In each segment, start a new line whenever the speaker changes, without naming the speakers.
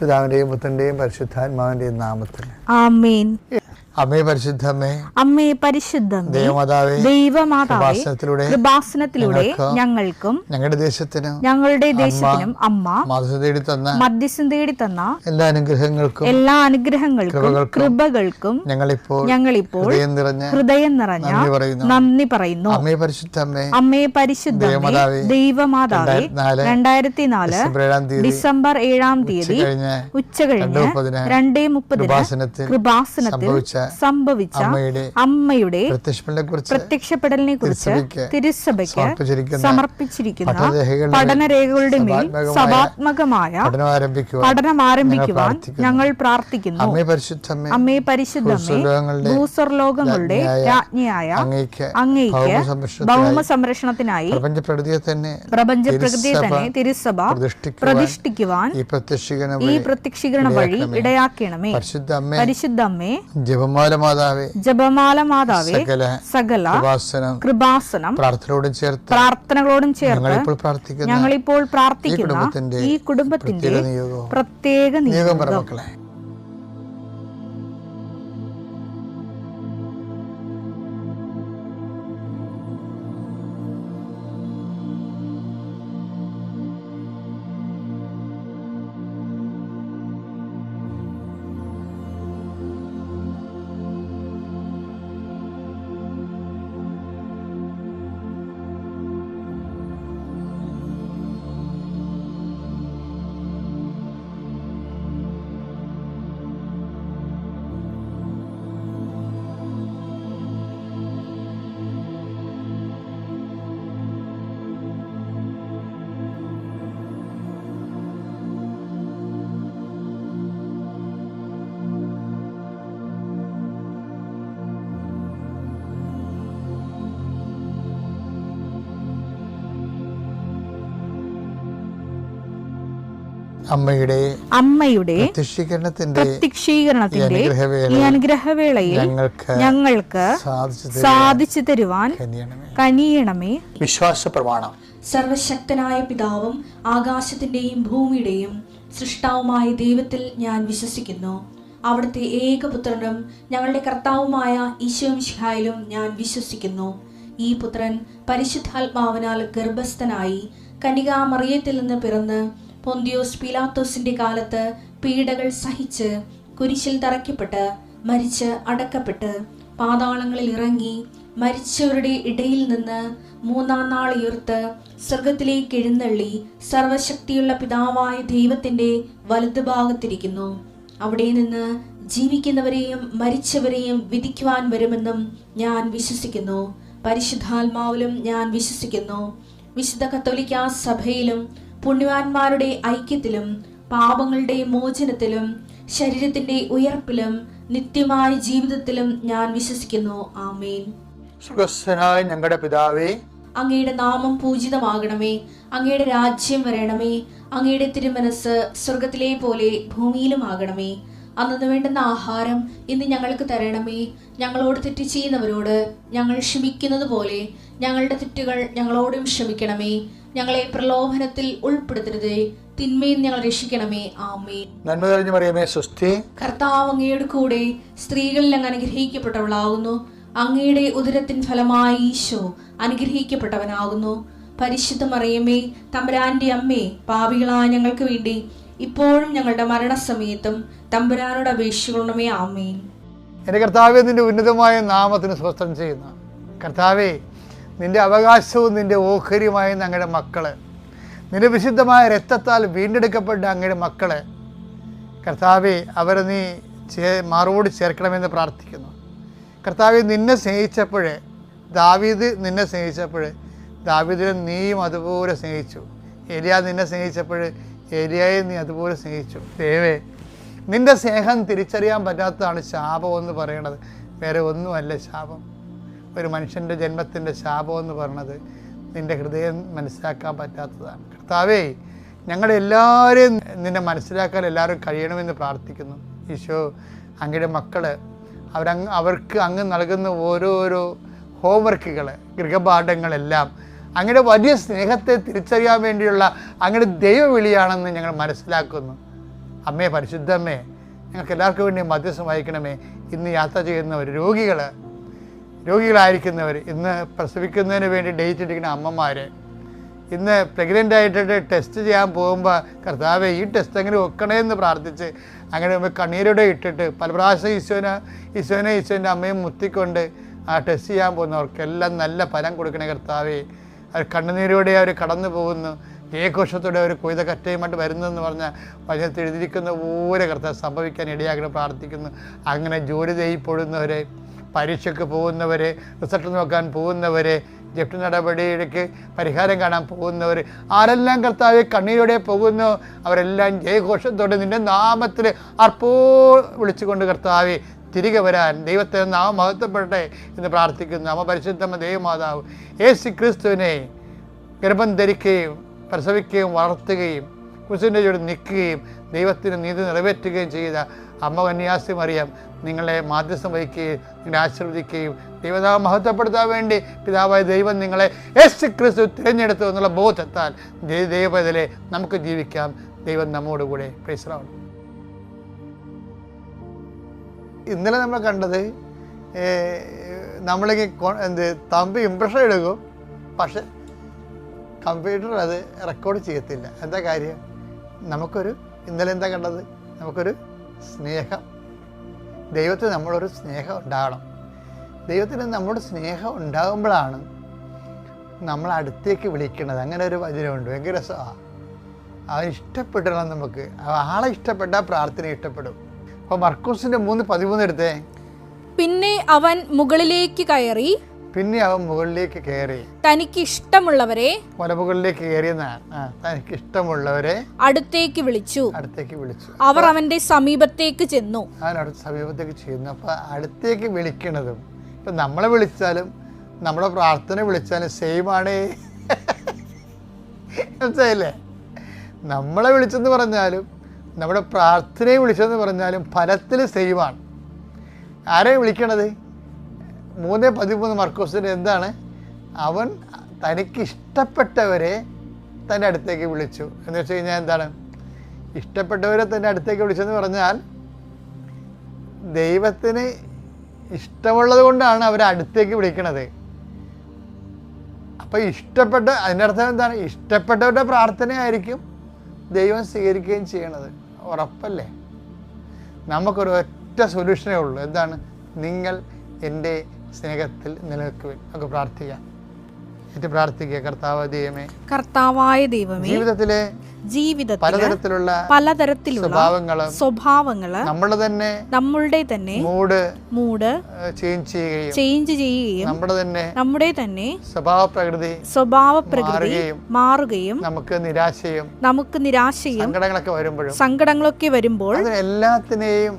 പിതാവിന്റെയും പുത്രന്റെയും പരിശുദ്ധാത്മാവിന്റെയും നാമത്തിൽ
ആമേൻ.
അമ്മേ പരിശുദ്ധമേ,
അമ്മേ പരിശുദ്ധമേ,
ദൈവമാതാവേ,
കൃപാസനത്തിലൂടെ ഞങ്ങൾക്കും ഞങ്ങളുടെ ദേശത്തിനും അമ്മ മധ്യസ്ഥം തേടി തന്ന എല്ലാ അനുഗ്രഹങ്ങൾക്കും കൃപകൾക്കും ഞങ്ങളിപ്പോൾ ഹൃദയം നിറഞ്ഞ നന്ദി പറയുന്നു. അമ്മേ പരിശുദ്ധമേ, ദൈവമാതാവേ, 2004 ഡിസംബർ 7-ാം തീയതി ഉച്ചകഴിഞ്ഞ് 2:30 കൃപാസനത്തിൽ സംഭവിച്ച അമ്മയുടെ പ്രത്യക്ഷപ്പെടലിനെ കുറിച്ച് തിരുസഭയ്ക്ക് സമർപ്പിച്ചിരിക്കുന്ന പഠനരേഖകളുടെ മേൽ സഭാത്മകമായ പഠനം ആരംഭിക്കുവാൻ ഞങ്ങൾ പ്രാർത്ഥിക്കുന്നു. അമ്മേ പരിശുദ്ധമേ, ഭൂസ്വർലോകങ്ങളുടെ രാജ്ഞിയായ അങ്ങേയ്ക്ക് ഭൗമ സംരക്ഷണത്തിനായി പ്രപഞ്ചപ്രകൃതിയെ തന്നെ തിരുസഭ പ്രതിഷ്ഠിക്കുവാൻ ഈ പ്രത്യക്ഷീകരണം വഴി ഇടയാക്കണമേ. പരിശുദ്ധമ്മേ, ജപമാല മാതാവേ, സകല കൃപാസനം പ്രാർത്ഥനകളോടും ചേർത്ത് ഞങ്ങളിപ്പോൾ പ്രാർത്ഥിക്കുന്ന ഈ കുടുംബത്തിന്റെ പ്രത്യേക നിയോഗം. അമ്മയുടെ പ്രത്യക്ഷീകരണത്തിന്റെ ഈ അനുഗ്രഹവേളയിൽ ഞങ്ങൾക്ക് സാധിച്ചു തരുവാൻ കനിയണമേ.
വിശ്വാസ പ്രമാണം.
സർവശക്തനായ പിതാവും ആകാശത്തിന്റെയും ഭൂമിയുടെയും സൃഷ്ടാവുമായ ദൈവത്തിൽ ഞാൻ വിശ്വസിക്കുന്നു. അവിടുത്തെ ഏകപുത്രനും ഞങ്ങളുടെ കർത്താവുമായ ഈശോ മിശിഹായിലും ഞാൻ വിശ്വസിക്കുന്നു. ഈ പുത്രൻ പരിശുദ്ധാത്മാവിനാൽ ഗർഭസ്ഥനായി കന്യകാമറിയത്തിൽ നിന്ന് പിറന്ന് പൊന്തിയോസ് പീലാത്തോസിന്റെ കാലത്ത് പീഡകൾ സഹിച്ച് കുരിശിൽ തറയ്ക്കപ്പെട്ട് മരിച്ച് അടക്കപ്പെട്ട് പാതാളങ്ങളിൽ ഇറങ്ങി മരിച്ചവരുടെ ഇടയിൽ നിന്ന് 3-ാം നാൾ ഉയർത്ത് സ്വർഗത്തിലേക്ക് എഴുന്നള്ളി സർവശക്തിയുള്ള പിതാവായ ദൈവത്തിന്റെ വലതുഭാഗത്തിരിക്കുന്നു. അവിടെ നിന്ന് ജീവിക്കുന്നവരെയും മരിച്ചവരെയും വിധിക്കുവാൻ വരുമെന്നും ഞാൻ വിശ്വസിക്കുന്നു. പരിശുദ്ധാത്മാവിലും ഞാൻ വിശ്വസിക്കുന്നു. വിശുദ്ധ കത്തോലിക്കാ സഭയിലും പുണ്യവാന്മാരുടെ ഐക്യത്തിലും പാപങ്ങളുടെ മോചനത്തിലും ശരീരത്തിന്റെ ഉയർപ്പിലും നിത്യമായ ജീവിതത്തിലും ഞാൻ വിശ്വസിക്കുന്നു. ആമേൻ.
സ്വർഗ്ഗസ്ഥനായ ഞങ്ങളുടെ പിതാവേ,
അങ്ങയുടെ നാമം പൂജിതമാകണമേ. അങ്ങയുടെ രാജ്യം വരണമേ. അങ്ങയുടെ തിരുമനസ് സ്വർഗത്തിലെ പോലെ ഭൂമിയിലും ആകണമേ. അന്നു വേണ്ടുന്ന ആഹാരം ഇന്ന് ഞങ്ങൾക്ക് തരണമേ. ഞങ്ങളോട് തെറ്റ് ചെയ്യുന്നവരോട് ഞങ്ങൾ ക്ഷമിക്കുന്നത് പോലെ ഞങ്ങളുടെ തെറ്റുകൾ ഞങ്ങളോടും ക്ഷമിക്കണമേ. ഞങ്ങളെ പ്രലോഭനത്തിൽ ഉൾപ്പെടുത്തരുതേ, തിന്മയിൽ ഞങ്ങൾ രക്ഷിക്കണമേ. ആമേൻ.
നന്മ നിറഞ്ഞ മറിയമേ, സ്വസ്തി.
കർത്താവ് അങ്ങയുടെ കൂടെ സ്ത്രീകളിൽ അങ്ങ് അനുഗ്രഹിക്കപ്പെട്ടവളാകുന്നു. അങ്ങയുടെ ഉദരത്തിൻ ഫലമായി ഈശോ അനുഗ്രഹിക്കപ്പെട്ടവനാകുന്നു. പരിശുദ്ധ മറിയമേ, തമ്പുരാന്റെ അമ്മേ, പാപികളായ ഞങ്ങൾക്ക് വേണ്ടി ഇപ്പോഴും ഞങ്ങളുടെ മരണസമയത്തും തമ്പുരാനോട് അപേക്ഷിക്കണമേ. ആമേൻ.
എൻ്റെ കർത്താവേ, നിന്റെ ഉന്നതമായ നാമത്തിന് സ്വസ്ഥം ചെയ്യുന്ന കർത്താവേ, നിന്റെ അവകാശവും നിന്റെ ഓഹരിയുമായ അങ്ങയുടെ മക്കള്, നിന്റെ വിശുദ്ധമായ രക്തത്താൽ വീണ്ടെടുക്കപ്പെട്ട അങ്ങയുടെ മക്കള് കർത്താവേ, അവരെ നീ മാറോട് ചേർക്കണമെന്ന് പ്രാർത്ഥിക്കുന്നു. കർത്താവേ, നിന്നെ സ്നേഹിച്ചപ്പോഴേ നിന്നെ സ്നേഹിച്ചപ്പോൾ ദാവീദിനെ നീയും അതുപോലെ സ്നേഹിച്ചു. ഏലിയ നിന്നെ സ്നേഹിച്ചപ്പോൾ ഏലിയായെ നീ അതുപോലെ സ്നേഹിച്ചു. ദൈവമേ, നിന്റെ സ്നേഹം തിരിച്ചറിയാൻ പറ്റാത്തതാണ് ശാപം എന്ന് പറയണത്. വേറെ ഒന്നുമല്ല ശാപം. ഒരു മനുഷ്യൻ്റെ ജന്മത്തിൻ്റെ ശാപം എന്ന് പറയുന്നത് നിൻ്റെ ഹൃദയം മനസ്സിലാക്കാൻ പറ്റാത്തതാണ്. കർത്താവേ, ഞങ്ങളെല്ലാവരെയും നിന്നെ മനസ്സിലാക്കാൻ എല്ലാവരും കഴിയണമെന്ന് പ്രാർത്ഥിക്കുന്നു. ഈശോ, അങ്ങയുടെ മക്കൾ അവർക്ക് അങ്ങ് നൽകുന്ന ഓരോരോ ഹോംവർക്കുകൾ, ഗൃഹപാഠങ്ങളെല്ലാം അങ്ങയുടെ വലിയ സ്നേഹത്തെ തിരിച്ചറിയാൻ വേണ്ടിയുള്ള അങ്ങയുടെ ദൈവവിളിയാണെന്ന് ഞങ്ങൾ മനസ്സിലാക്കുന്നു. അമ്മേ, പരിശുദ്ധമ്മേ, ഞങ്ങൾക്ക് എല്ലാവർക്കും വേണ്ടി മധ്യസ്ഥം വഹിക്കണമേ. ഇന്ന് യാത്ര ചെയ്യുന്നവർ, രോഗികളായിരിക്കുന്നവർ, ഇന്ന് പ്രസവിക്കുന്നതിന് വേണ്ടി ഡേറ്റ് എടുക്കുന്ന അമ്മമാർ, ഇന്ന് പ്രഗ്നൻ്റ് ആയിട്ടിട്ട് ടെസ്റ്റ് ചെയ്യാൻ പോകുമ്പോൾ കർത്താവേ ഈ ടെസ്റ്റ് എങ്ങനെ വെക്കണമെന്ന് പ്രാർത്ഥിച്ച് അങ്ങനെ കണ്ണീരോടെ ഇട്ടിട്ട് പല പ്രാവശ്യം ഈശോൻ്റെ അമ്മയും മുത്തിക്കൊണ്ട് ആ ടെസ്റ്റ് ചെയ്യാൻ പോകുന്നവർക്കെല്ലാം നല്ല ഫലം കൊടുക്കണേ കർത്താവേ. അവർ കണ്ണുനീരോടെ അവർ കടന്നു പോകുന്നു, ജയഘോഷത്തോടെ അവർ കൊയ്ത കറ്റയുമായിട്ട് വരുന്നതെന്ന് പറഞ്ഞാൽ വചനത്തിൽ എഴുതിയിരിക്കുന്ന പോലെ കർത്താവ് സംഭവിക്കാൻ ഇടയാക്കണം പ്രാർത്ഥിക്കുന്നു. അങ്ങനെ ജോലി ചെയ്യപ്പെടുന്നവരെ, പരീക്ഷയ്ക്ക് പോകുന്നവരെ, റിസൾട്ട് നോക്കാൻ പോകുന്നവരെ, ജപ്തി നടപടിയിലേക്ക് പരിഹാരം കാണാൻ പോകുന്നവർ, ആരെല്ലാം കർത്താവെ കണ്ണീരോടെ പോകുന്നു അവരെല്ലാം ജയഘോഷത്തോടെ നിൻ്റെ നാമത്തിൽ അർപ്പോ വിളിച്ചുകൊണ്ട് കർത്താവെ തിരികെ വരാൻ ദൈവത്തെ നാമം മഹത്വപ്പെടട്ടെ എന്ന് പ്രാർത്ഥിക്കുന്നു. അമ്മ പരിശുദ്ധമ്മ ദൈവമാതാവ് യേശു ക്രിസ്തുവിനെ ഗർഭം ധരിക്കുകയും പ്രസവിക്കുകയും വളർത്തുകയും ക്രിസ്തുവിൻ്റെ ചുവട് നിൽക്കുകയും ദൈവത്തിന് നീതി നിറവേറ്റുകയും ചെയ്ത അമ്മ കന്യാസി മറിയം നിങ്ങളെ മാധ്യസ്ഥം വഹിക്കുകയും നിങ്ങളെ ആശീർവദിക്കുകയും ദൈവനാമം മഹത്വപ്പെടുത്താൻ വേണ്ടി പിതാവായ ദൈവം നിങ്ങളെ യേശു ക്രിസ്തു തിരഞ്ഞെടുത്തു എന്നുള്ള ബോധത്താൽ ദൈവത്തിലെ നമുക്ക് ജീവിക്കാം. ദൈവം നമ്മോടുകൂടെ. Praise the Lord. ഇന്നലെ നമ്മൾ കണ്ടത് നമ്മളിങ്ങനെ തമ്പി ഇംപ്രഷൻ എടുക്കും, പക്ഷെ കമ്പ്യൂട്ടർ അത് റെക്കോർഡ് ചെയ്യത്തില്ല. എന്താ കാര്യം? ഇന്നലെ എന്താ കണ്ടത്? നമുക്കൊരു സ്നേഹം, ദൈവത്തിന് നമ്മളൊരു സ്നേഹം ഉണ്ടാകണം. ദൈവത്തിന് നമ്മുടെ സ്നേഹം ഉണ്ടാകുമ്പോഴാണ് നമ്മൾ അടുത്തേക്ക് വിളിക്കുന്നത്. അങ്ങനെ ഒരു വചനമുണ്ട്, ഭയങ്കര രസമാണ്. അവൻ ഇഷ്ടപ്പെടണം. നമുക്ക് ആളെ ഇഷ്ടപ്പെട്ടാൽ പ്രാർത്ഥന ഇഷ്ടപ്പെടും. അപ്പോൾ മർക്കോസിൻ്റെ 3:13 എടുത്തേ.
പിന്നെ അവൻ മുകളിലേക്ക് കയറി തനിക്ക് ഇഷ്ടമുള്ളവരെ
മുകളിലേക്ക് കയറിയെന്നാണ്. തനിക്ക് ഇഷ്ടമുള്ളവരെ അടുത്തേക്ക് വിളിച്ചു.
അവർ അവന്റെ സമീപത്തേക്ക് ചെന്നു.
സമീപത്തേക്ക് ചെന്നു. അപ്പൊ അടുത്തേക്ക് വിളിക്കണതും ഇപ്പൊ നമ്മളെ വിളിച്ചാലും നമ്മുടെ പ്രാർത്ഥന വിളിച്ചാലും സെയിമാണ്. മനസ്സിലായില്ലേ? നമ്മളെ വിളിച്ചെന്ന് പറഞ്ഞാലും നമ്മുടെ പ്രാർത്ഥനയെ വിളിച്ചെന്ന് പറഞ്ഞാലും ഫലത്തിൽ സെയിമാണ്. ആരെയും വിളിക്കണത്? 3:13 മർക്കോസിന് എന്താണ്? അവൻ തനിക്കിഷ്ടപ്പെട്ടവരെ തൻ്റെ അടുത്തേക്ക് വിളിച്ചു എന്ന് വെച്ച് കഴിഞ്ഞാൽ എന്താണ്? ഇഷ്ടപ്പെട്ടവരെ തൻ്റെ അടുത്തേക്ക് വിളിച്ചെന്ന് പറഞ്ഞാൽ ദൈവത്തിന് ഇഷ്ടമുള്ളത് കൊണ്ടാണ് അവരെ അടുത്തേക്ക് വിളിക്കണത്. അപ്പോൾ അതിൻ്റെ അർത്ഥം എന്താണ്? ഇഷ്ടപ്പെട്ടവരുടെ പ്രാർത്ഥനയായിരിക്കും ദൈവം സ്വീകരിക്കുകയും ചെയ്യണത്. ഉറപ്പല്ലേ? നമുക്കൊരു ഒറ്റ സൊല്യൂഷനേ ഉള്ളൂ. എന്താണ്? നിങ്ങൾ എൻ്റെ സ്നേഹത്തിൽ നിലനിൽക്കുവിൻ. നമുക്ക് പ്രാർത്ഥിക്കാം.
കർത്താവായ ദൈവമേ, ജീവിതത്തിലെ പലതരത്തിലുള്ള സ്വഭാവങ്ങള് നമ്മളുടെ തന്നെ മൂഡ് ചേഞ്ച് ചെയ്യുകയും നമ്മുടെ തന്നെ സ്വഭാവ പ്രകൃതി മാറുകയും നമുക്ക് നിരാശയും സങ്കടങ്ങളൊക്കെ വരുമ്പോൾ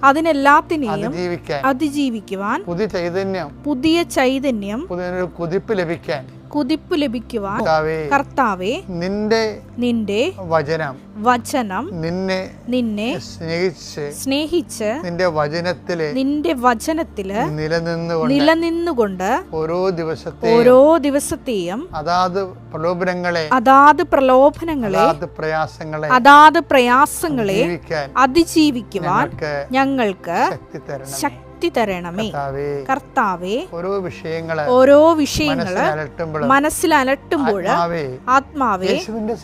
അതിനെല്ലാത്തിനെയും അതിജീവിക്കുവാൻ പുതിയ ചൈതന്യം കുതിപ്പ് ലഭിക്കുവാൻ കർത്താവേ നിന്റെ വചനം നിന്നെ സ്നേഹിച്ച് നിന്റെ വചനത്തില് നിലനിന്നുകൊണ്ട് ഓരോ ദിവസത്തെയും അതാത് പ്രലോഭനങ്ങളെ അതിജീവിക്കുവാൻ ഞങ്ങൾക്ക് ശക്തി തരണമേ. കർത്താവേ, ഓരോ വിഷയങ്ങള് മനസ്സിലലട്ടുമ്പോൾ ആത്മാവേ യേശുവിന്റെ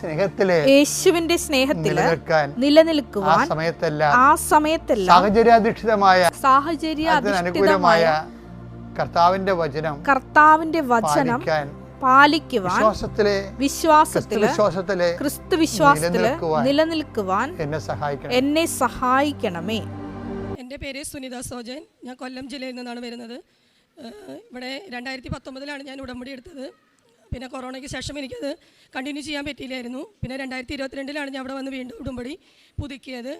സ്നേഹത്തില് നിലനിൽക്കുവാൻ ആ സമയത്തെല്ലാം സാഹചര്യാധിഷ്ഠിതമായ കർത്താവിന്റെ വചനം പാലിക്കുവാൻ വിശ്വാസത്തില് ക്രിസ്തു വിശ്വാസത്തില് നിലനിൽക്കുവാൻ എന്നെ സഹായിക്കണമേ.
എൻ്റെ പേര് സുനിത സോജൻ. ഞാൻ കൊല്ലം ജില്ലയിൽ നിന്നാണ് വരുന്നത്. ഇവിടെ 2019 ഞാൻ ഉടമ്പടി എടുത്തത്. പിന്നെ കൊറോണയ്ക്ക് ശേഷം എനിക്കത് കണ്ടിന്യൂ ചെയ്യാൻ പറ്റിയില്ലായിരുന്നു. പിന്നെ 2022 ഞാൻ അവിടെ വന്ന് വീണ്ടും ഉടമ്പടി പുതുക്കിയത്.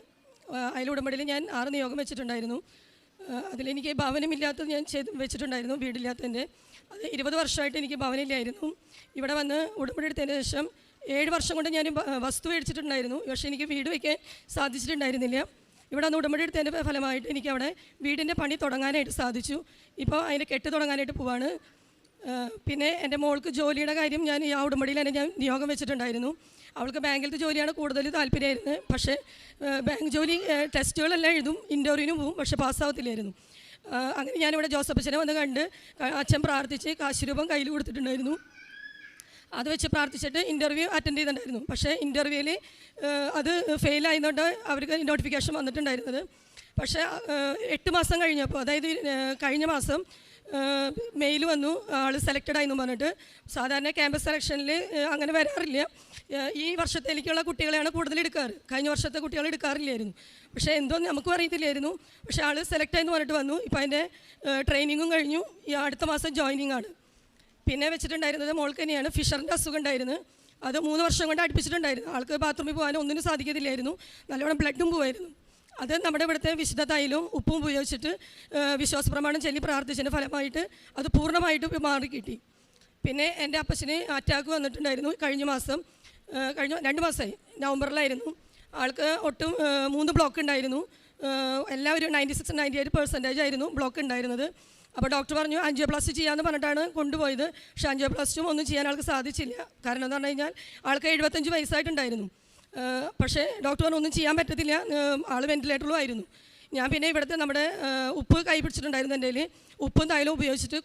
അതിൽ ഉടമ്പടിയിൽ ഞാൻ 6 നിയോഗം വെച്ചിട്ടുണ്ടായിരുന്നു. അതിലെനിക്ക് ഭവനമില്ലാത്തത് ഞാൻ വെച്ചിട്ടുണ്ടായിരുന്നു, വീടില്ലാത്തതിൻ്റെ. അത് 20 വർഷമായിട്ട് എനിക്ക് ഭവനമില്ലായിരുന്നു. ഇവിടെ വന്ന് ഉടമ്പടി എടുത്തതിന് ശേഷം 7 വർഷം കൊണ്ട് ഞാൻ വസ്തു മേടിച്ചിട്ടുണ്ടായിരുന്നു. പക്ഷേ എനിക്ക് വീട് വയ്ക്കാൻ സാധിച്ചിട്ടുണ്ടായിരുന്നില്ല. ഇവിടെ വന്ന് ഉടമ്പടി എടുത്തതിൻ്റെ ഫലമായിട്ട് എനിക്ക് അവിടെ വീടിൻ്റെ പണി തുടങ്ങാനായിട്ട് സാധിച്ചു. ഇപ്പോൾ അതിൻ്റെ കെട്ട് തുടങ്ങാനായിട്ട് പോവാണ്. പിന്നെ എൻ്റെ മോൾക്ക് ജോലിയുടെ കാര്യം ഞാൻ ഈ ഉടമ്പടിയിൽ തന്നെ ഞാൻ നിയോഗം വെച്ചിട്ടുണ്ടായിരുന്നു. അവൾക്ക് ബാങ്കിലത്തെ ജോലിയാണ് കൂടുതൽ താല്പര്യമായിരുന്നത്. പക്ഷേ ബാങ്ക് ജോലി ടെസ്റ്റുകളെല്ലാം എഴുതും, ഇൻ്റർവ്യൂവിന് പോവും, പക്ഷേ പാസ്സാവത്തില്ലായിരുന്നു. അങ്ങനെ ഞാനിവിടെ ജോസഫ് അച്ഛനെ വന്ന് കണ്ട് അച്ഛൻ പ്രാർത്ഥിച്ച് കാശ് രൂപം കയ്യിൽ കൊടുത്തിട്ടുണ്ടായിരുന്നു. അത് വെച്ച് പ്രാർത്ഥിച്ചിട്ട് ഇൻ്റർവ്യൂ അറ്റൻഡ് ചെയ്തിട്ടുണ്ടായിരുന്നു. പക്ഷേ ഇൻ്റർവ്യൂവിൽ അത് ഫെയിലായതുകൊണ്ട് അവർക്ക് നോട്ടിഫിക്കേഷൻ വന്നിട്ടുണ്ടായിരുന്നത്. പക്ഷേ 8 മാസം കഴിഞ്ഞപ്പോൾ, അതായത് കഴിഞ്ഞ മാസം മെയിൽ വന്നു, ആൾ സെലക്റ്റഡ് ആയെന്ന് പറഞ്ഞിട്ട്. സാധാരണ ക്യാമ്പസ് സെലക്ഷനിൽ അങ്ങനെ വരാറില്ല. ഈ വർഷത്തേക്കുള്ള കുട്ടികളെയാണ് കൂടുതൽ എടുക്കാറ്. കഴിഞ്ഞ വർഷത്തെ കുട്ടികളെ എടുക്കാറില്ലായിരുന്നു. പക്ഷേ എന്തോ നമുക്കും അറിയത്തില്ലായിരുന്നു. പക്ഷേ ആൾ സെലക്ട് ആയെന്ന് പറഞ്ഞിട്ട് വന്നു. ഇപ്പോൾ അതിൻ്റെ ട്രെയിനിങ്ങും കഴിഞ്ഞു. ഈ അടുത്ത മാസം ജോയിനിങ് ആണ്. പിന്നെ വെച്ചിട്ടുണ്ടായിരുന്നത് മോൾക്ക് തന്നെയാണ് ഫിഷറിൻ്റെ അസുഖം ഉണ്ടായിരുന്നു. അത് 3 വർഷം കൊണ്ട് അടുപ്പിച്ചിട്ടുണ്ടായിരുന്നു. ആൾക്ക് ബാത്റൂമിൽ പോകാനും ഒന്നിനും സാധിക്കത്തില്ലായിരുന്നു. നല്ലോണം ബ്ലഡും പോവായിരുന്നു. അത് നമ്മുടെ ഇവിടുത്തെ വിശുദ്ധ തൈലവും ഉപ്പും ഉപയോഗിച്ചിട്ട് വിശ്വാസപ്രമാണം ചൊല്ലി പ്രാർത്ഥിച്ചതിൻ്റെ ഫലമായിട്ട് അത് പൂർണ്ണമായിട്ട് മാറി കിട്ടി. പിന്നെ എൻ്റെ അപ്പച്ചന് അറ്റാക്ക് വന്നിട്ടുണ്ടായിരുന്നു കഴിഞ്ഞ 2 മാസമായി, നവംബറിലായിരുന്നു. ആൾക്ക് ഒട്ടും 3 ബ്ലോക്ക് ഉണ്ടായിരുന്നു. എല്ലാവരും 96-98% ആയിരുന്നു ബ്ലോക്ക് ഉണ്ടായിരുന്നത്. അപ്പോൾ ഡോക്ടർ പറഞ്ഞു ആൻജിയോപ്ലാസ്റ്റി ചെയ്യാമെന്ന് പറഞ്ഞിട്ടാണ് കൊണ്ടുപോയത്. പക്ഷേ ആൻജിയോപ്ലാസ്റ്റിയും ഒന്നും ചെയ്യാൻ ആൾക്ക് സാധിച്ചില്ല. കാരണം എന്ന് പറഞ്ഞു കഴിഞ്ഞാൽ ആൾക്ക് 75 വയസ്സായിട്ടുണ്ടായിരുന്നു. പക്ഷേ ഡോക്ടർ പറഞ്ഞു ഒന്നും ചെയ്യാൻ പറ്റത്തില്ല, ആൾ വെൻറ്റിലേറ്ററിലും ആയിരുന്നു. ഞാൻ പിന്നെ ഇവിടുത്തെ നമ്മുടെ ഉപ്പ് കൈ പിടിച്ചിട്ടുണ്ടായിരുന്നു. എൻ്റെ കയ്യിൽ ഉപ്പും തൈലവും ഉപയോഗിച്ചിട്ട്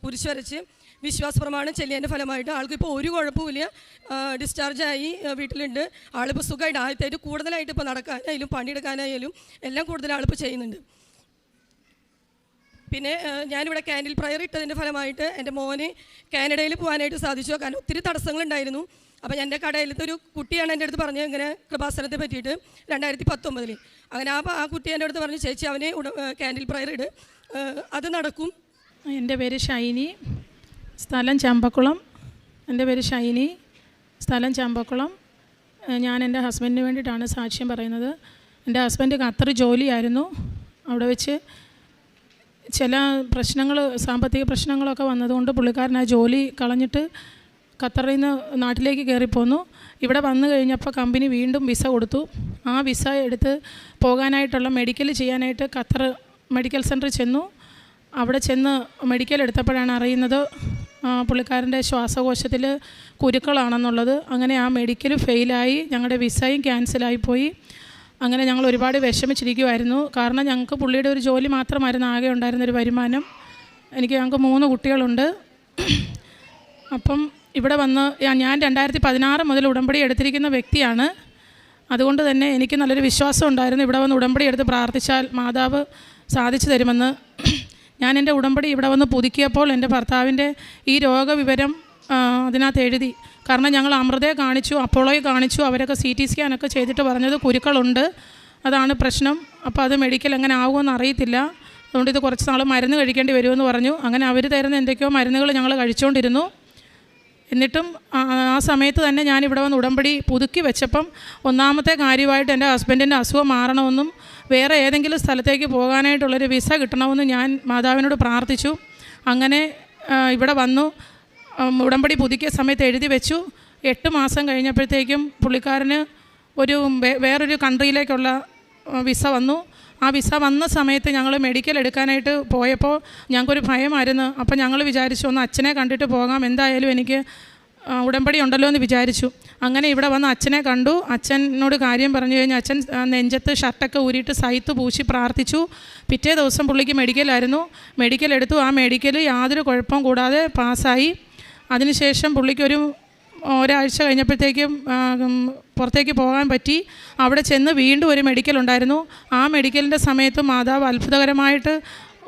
കുരിശ് വരച്ച് വിശ്വാസപ്രമാണം ചെല്ലിയതിൻ്റെ ഫലമായിട്ട് ആൾക്കിപ്പോൾ ഒരു കുഴപ്പമില്ല, ഡിസ്ചാർജായി വീട്ടിലുണ്ട്. ആളിപ്പോൾ സുഖമായിട്ട് ആദ്യത്തായിട്ട് കൂടുതലായിട്ട് ഇപ്പോൾ നടക്കാനായാലും പണിയെടുക്കാനായാലും എല്ലാം കൂടുതൽ ആളിപ്പോൾ ചെയ്യുന്നുണ്ട്. പിന്നെ ഞാനിവിടെ ക്യാൻഡിൽ പ്രയർ ഇട്ടതിൻ്റെ ഫലമായിട്ട് എൻ്റെ മോന് കാനഡയിൽ പോകാനായിട്ട് സാധിച്ചു. കാരണം ഒത്തിരി തടസ്സങ്ങളുണ്ടായിരുന്നു. അപ്പോൾ എൻ്റെ കടയിലത്തെ ഒരു കുട്ടിയാണ് എൻ്റെ അടുത്ത് പറഞ്ഞത് ഇങ്ങനെ കൃപാസനത്തെ പറ്റിയിട്ട് 2019. അങ്ങനെ ആ കുട്ടി എൻ്റെ അടുത്ത് പറഞ്ഞു ചേച്ചി അവനെ ക്യാൻഡിൽ പ്രയർ ഇട്, അത് നടക്കും.
എൻ്റെ പേര് ഷൈനി, സ്ഥലം ചമ്പക്കുളം. സ്ഥലം ചമ്പക്കുളം. ഞാൻ എൻ്റെ ഹസ്ബൻഡിന് വേണ്ടിയിട്ടാണ് സാക്ഷ്യം പറയുന്നത്. എൻ്റെ ഹസ്ബൻഡ് ഖത്തർ ജോലിയായിരുന്നു. അവിടെ വെച്ച് ചില പ്രശ്നങ്ങൾ, സാമ്പത്തിക പ്രശ്നങ്ങളൊക്കെ വന്നതുകൊണ്ട് പുള്ളിക്കാരൻ ആ ജോലി കളഞ്ഞിട്ട് ഖത്തറിൽ നിന്ന് നാട്ടിലേക്ക് കയറിപ്പോന്നു. ഇവിടെ വന്നു കഴിഞ്ഞപ്പോൾ കമ്പനി വീണ്ടും വിസ കൊടുത്തു. ആ വിസ എടുത്ത് പോകാനായിട്ടുള്ള മെഡിക്കൽ ചെയ്യാനായിട്ട് ഖത്തർ മെഡിക്കൽ സെൻറ്ററിൽ ചെന്നു. അവിടെ ചെന്ന് മെഡിക്കൽ എടുത്തപ്പോഴാണ് അറിയുന്നത് പുള്ളിക്കാരൻ്റെ ശ്വാസകോശത്തിൽ കുരുക്കളാണെന്നുള്ളത്. അങ്ങനെ ആ മെഡിക്കൽ ഫെയിലായി, ഞങ്ങളുടെ വിസയും ക്യാൻസലായിപ്പോയി. അങ്ങനെ ഞങ്ങൾ ഒരുപാട് വിഷമിച്ചിരിക്കുമായിരുന്നു. കാരണം ഞങ്ങൾക്ക് പുള്ളിയുടെ ഒരു ജോലി മാത്രമായിരുന്നു ആകെ ഉണ്ടായിരുന്നൊരു വരുമാനം. ഞങ്ങൾക്ക് 3 കുട്ടികളുണ്ട്. അപ്പം ഇവിടെ വന്ന് ഞാൻ 2016 മുതൽ ഉടമ്പടി എടുത്തിരിക്കുന്ന വ്യക്തിയാണ്. അതുകൊണ്ട് തന്നെ എനിക്ക് നല്ലൊരു വിശ്വാസം ഉണ്ടായിരുന്നു ഇവിടെ വന്ന് ഉടമ്പടി എടുത്ത് പ്രാർത്ഥിച്ചാൽ മാതാവ് സാധിച്ചു തരുമെന്ന്. ഞാൻ എൻ്റെ ഉടമ്പടി ഇവിടെ വന്ന് പുതുക്കിയപ്പോൾ എൻ്റെ ഭർത്താവിൻ്റെ ഈ രോഗവിവരം അതിനകത്ത് എഴുതി. കാരണം ഞങ്ങൾ അമൃതയെ കാണിച്ചു, അപ്പോളോയെ കാണിച്ചു, അവരൊക്കെ CT സ്കാനൊക്കെ ചെയ്തിട്ട് പറഞ്ഞത് കുരുക്കളുണ്ട്, അതാണ് പ്രശ്നം. അപ്പോൾ അത് മെഡിക്കൽ എങ്ങനെ ആകുമെന്ന് അറിയത്തില്ല, അതുകൊണ്ട് ഇത് കുറച്ച് നാൾ മരുന്ന് കഴിക്കേണ്ടി വരുമെന്ന് പറഞ്ഞു. അങ്ങനെ അവർ തരുന്ന എന്തൊക്കെയോ മരുന്നുകൾ ഞങ്ങൾ കഴിച്ചുകൊണ്ടിരുന്നു. എന്നിട്ടും ആ സമയത്ത് തന്നെ ഞാനിവിടെ വന്ന് ഉടമ്പടി പുതുക്കി വെച്ചപ്പം ഒന്നാമത്തെ കാര്യമായിട്ട് എൻ്റെ ഹസ്ബൻഡിൻ്റെ അസുഖം മാറണമെന്നും വേറെ ഏതെങ്കിലും സ്ഥലത്തേക്ക് പോകാനായിട്ടുള്ളൊരു വിസ കിട്ടണമെന്നും ഞാൻ മാതാവിനോട് പ്രാർത്ഥിച്ചു. അങ്ങനെ ഇവിടെ വന്നു ഉടമ്പടി പുതുക്കിയ സമയത്ത് എഴുതി വെച്ചു. 8 മാസം കഴിഞ്ഞപ്പോഴത്തേക്കും പുള്ളിക്കാരന് വേറൊരു കൺട്രിയിലേക്കുള്ള വിസ വന്നു. ആ വിസ വന്ന സമയത്ത് ഞങ്ങൾ മെഡിക്കൽ എടുക്കാനായിട്ട് പോയപ്പോൾ ഞങ്ങൾക്കൊരു ഭയമായിരുന്നു. അപ്പോൾ ഞങ്ങൾ വിചാരിച്ചു ഒന്ന് അച്ഛനെ കണ്ടിട്ട് പോകാം, എന്തായാലും എനിക്ക് ഉടമ്പടി ഉണ്ടല്ലോ എന്ന് വിചാരിച്ചു. അങ്ങനെ ഇവിടെ വന്ന് അച്ഛനെ കണ്ടു. അച്ഛനോട് കാര്യം പറഞ്ഞു കഴിഞ്ഞാൽ അച്ഛൻ നെഞ്ചത്ത് ഷർട്ടൊക്കെ ഊരിയിട്ട് സൈത്ത് പൂശി പ്രാർത്ഥിച്ചു. പിറ്റേ ദിവസം പുള്ളിക്ക് മെഡിക്കലായിരുന്നു. മെഡിക്കൽ എടുത്തു. ആ മെഡിക്കൽ യാതൊരു കുഴപ്പവും കൂടാതെ പാസ്സായി. അതിനുശേഷം പുള്ളിക്കൊരു ഒരാഴ്ച കഴിഞ്ഞപ്പോഴത്തേക്കും പുറത്തേക്ക് പോകാൻ പറ്റി. അവിടെ ചെന്ന് വീണ്ടും ഒരു മെഡിക്കൽ ഉണ്ടായിരുന്നു. ആ മെഡിക്കലിൻ്റെ സമയത്ത് മാതാവ് അത്ഭുതകരമായിട്ട്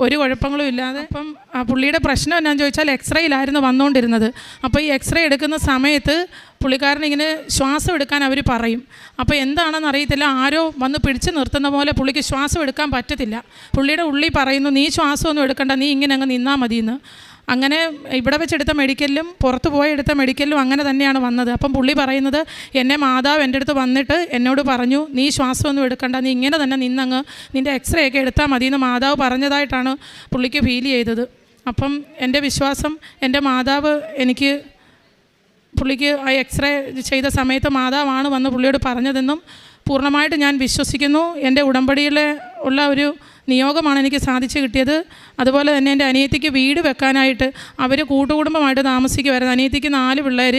ഒരു കുഴപ്പങ്ങളും ഇല്ലാതെ. അപ്പം പുള്ളിയുടെ പ്രശ്നം എന്നാന്ന് ചോദിച്ചാൽ എക്സ്റേയിലായിരുന്നു വന്നുകൊണ്ടിരുന്നത്. അപ്പോൾ ഈ എക്സ്റേ എടുക്കുന്ന സമയത്ത് പുള്ളിക്കാരനിങ്ങനെ ശ്വാസം എടുക്കാൻ അവർ പറയും. അപ്പോൾ എന്താണെന്ന് അറിയത്തില്ല, ആരോ വന്ന് പിടിച്ച് നിർത്തുന്ന പോലെ പുള്ളിക്ക് ശ്വാസം എടുക്കാൻ പറ്റത്തില്ല. പുള്ളിയുടെ ഉള്ളിൽ പറയുന്നു നീ ശ്വാസമൊന്നും എടുക്കണ്ട, നീ ഇങ്ങനെ അങ്ങ് നിന്നാൽ മതിയെന്ന്. അങ്ങനെ ഇവിടെ വെച്ചെടുത്ത മെഡിക്കലിലും പുറത്ത് പോയി എടുത്ത മെഡിക്കലിലും അങ്ങനെ തന്നെയാണ് വന്നത്. അപ്പം പുള്ളി പറയുന്നത് എന്നെ മാതാവ് എൻ്റെ അടുത്ത് വന്നിട്ട് എന്നോട് പറഞ്ഞു നീ ശ്വാസമൊന്നും എടുക്കണ്ട, നീ ഇങ്ങനെ തന്നെ നിന്നങ്ങ് നിൻ്റെ എക്സ്റേ ഒക്കെ എടുത്താൽ മതിയെന്ന് മാതാവ് പറഞ്ഞതായിട്ടാണ് പുള്ളിക്ക് ഫീൽ ചെയ്തത്. അപ്പം എൻ്റെ വിശ്വാസം എൻ്റെ മാതാവ് പുള്ളിക്ക് ആ എക്സ്റേ ചെയ്ത സമയത്ത് മാതാവാണ് വന്ന് പുള്ളിയോട് പറഞ്ഞതെന്നും പൂർണ്ണമായിട്ട് ഞാൻ വിശ്വസിക്കുന്നു. എൻ്റെ ഉടമ്പടിയിൽ ഉള്ള ഒരു നിയോഗമാണ് എനിക്ക് സാധിച്ചു കിട്ടിയത്. അതുപോലെ തന്നെ എൻ്റെ അനിയത്തിക്ക് വീട് വെക്കാനായിട്ട് അവർ കൂട്ടുകുടുംബമായിട്ട് താമസിക്കുമായിരുന്നു. അനിയത്തിക്ക് 4 പിള്ളേർ,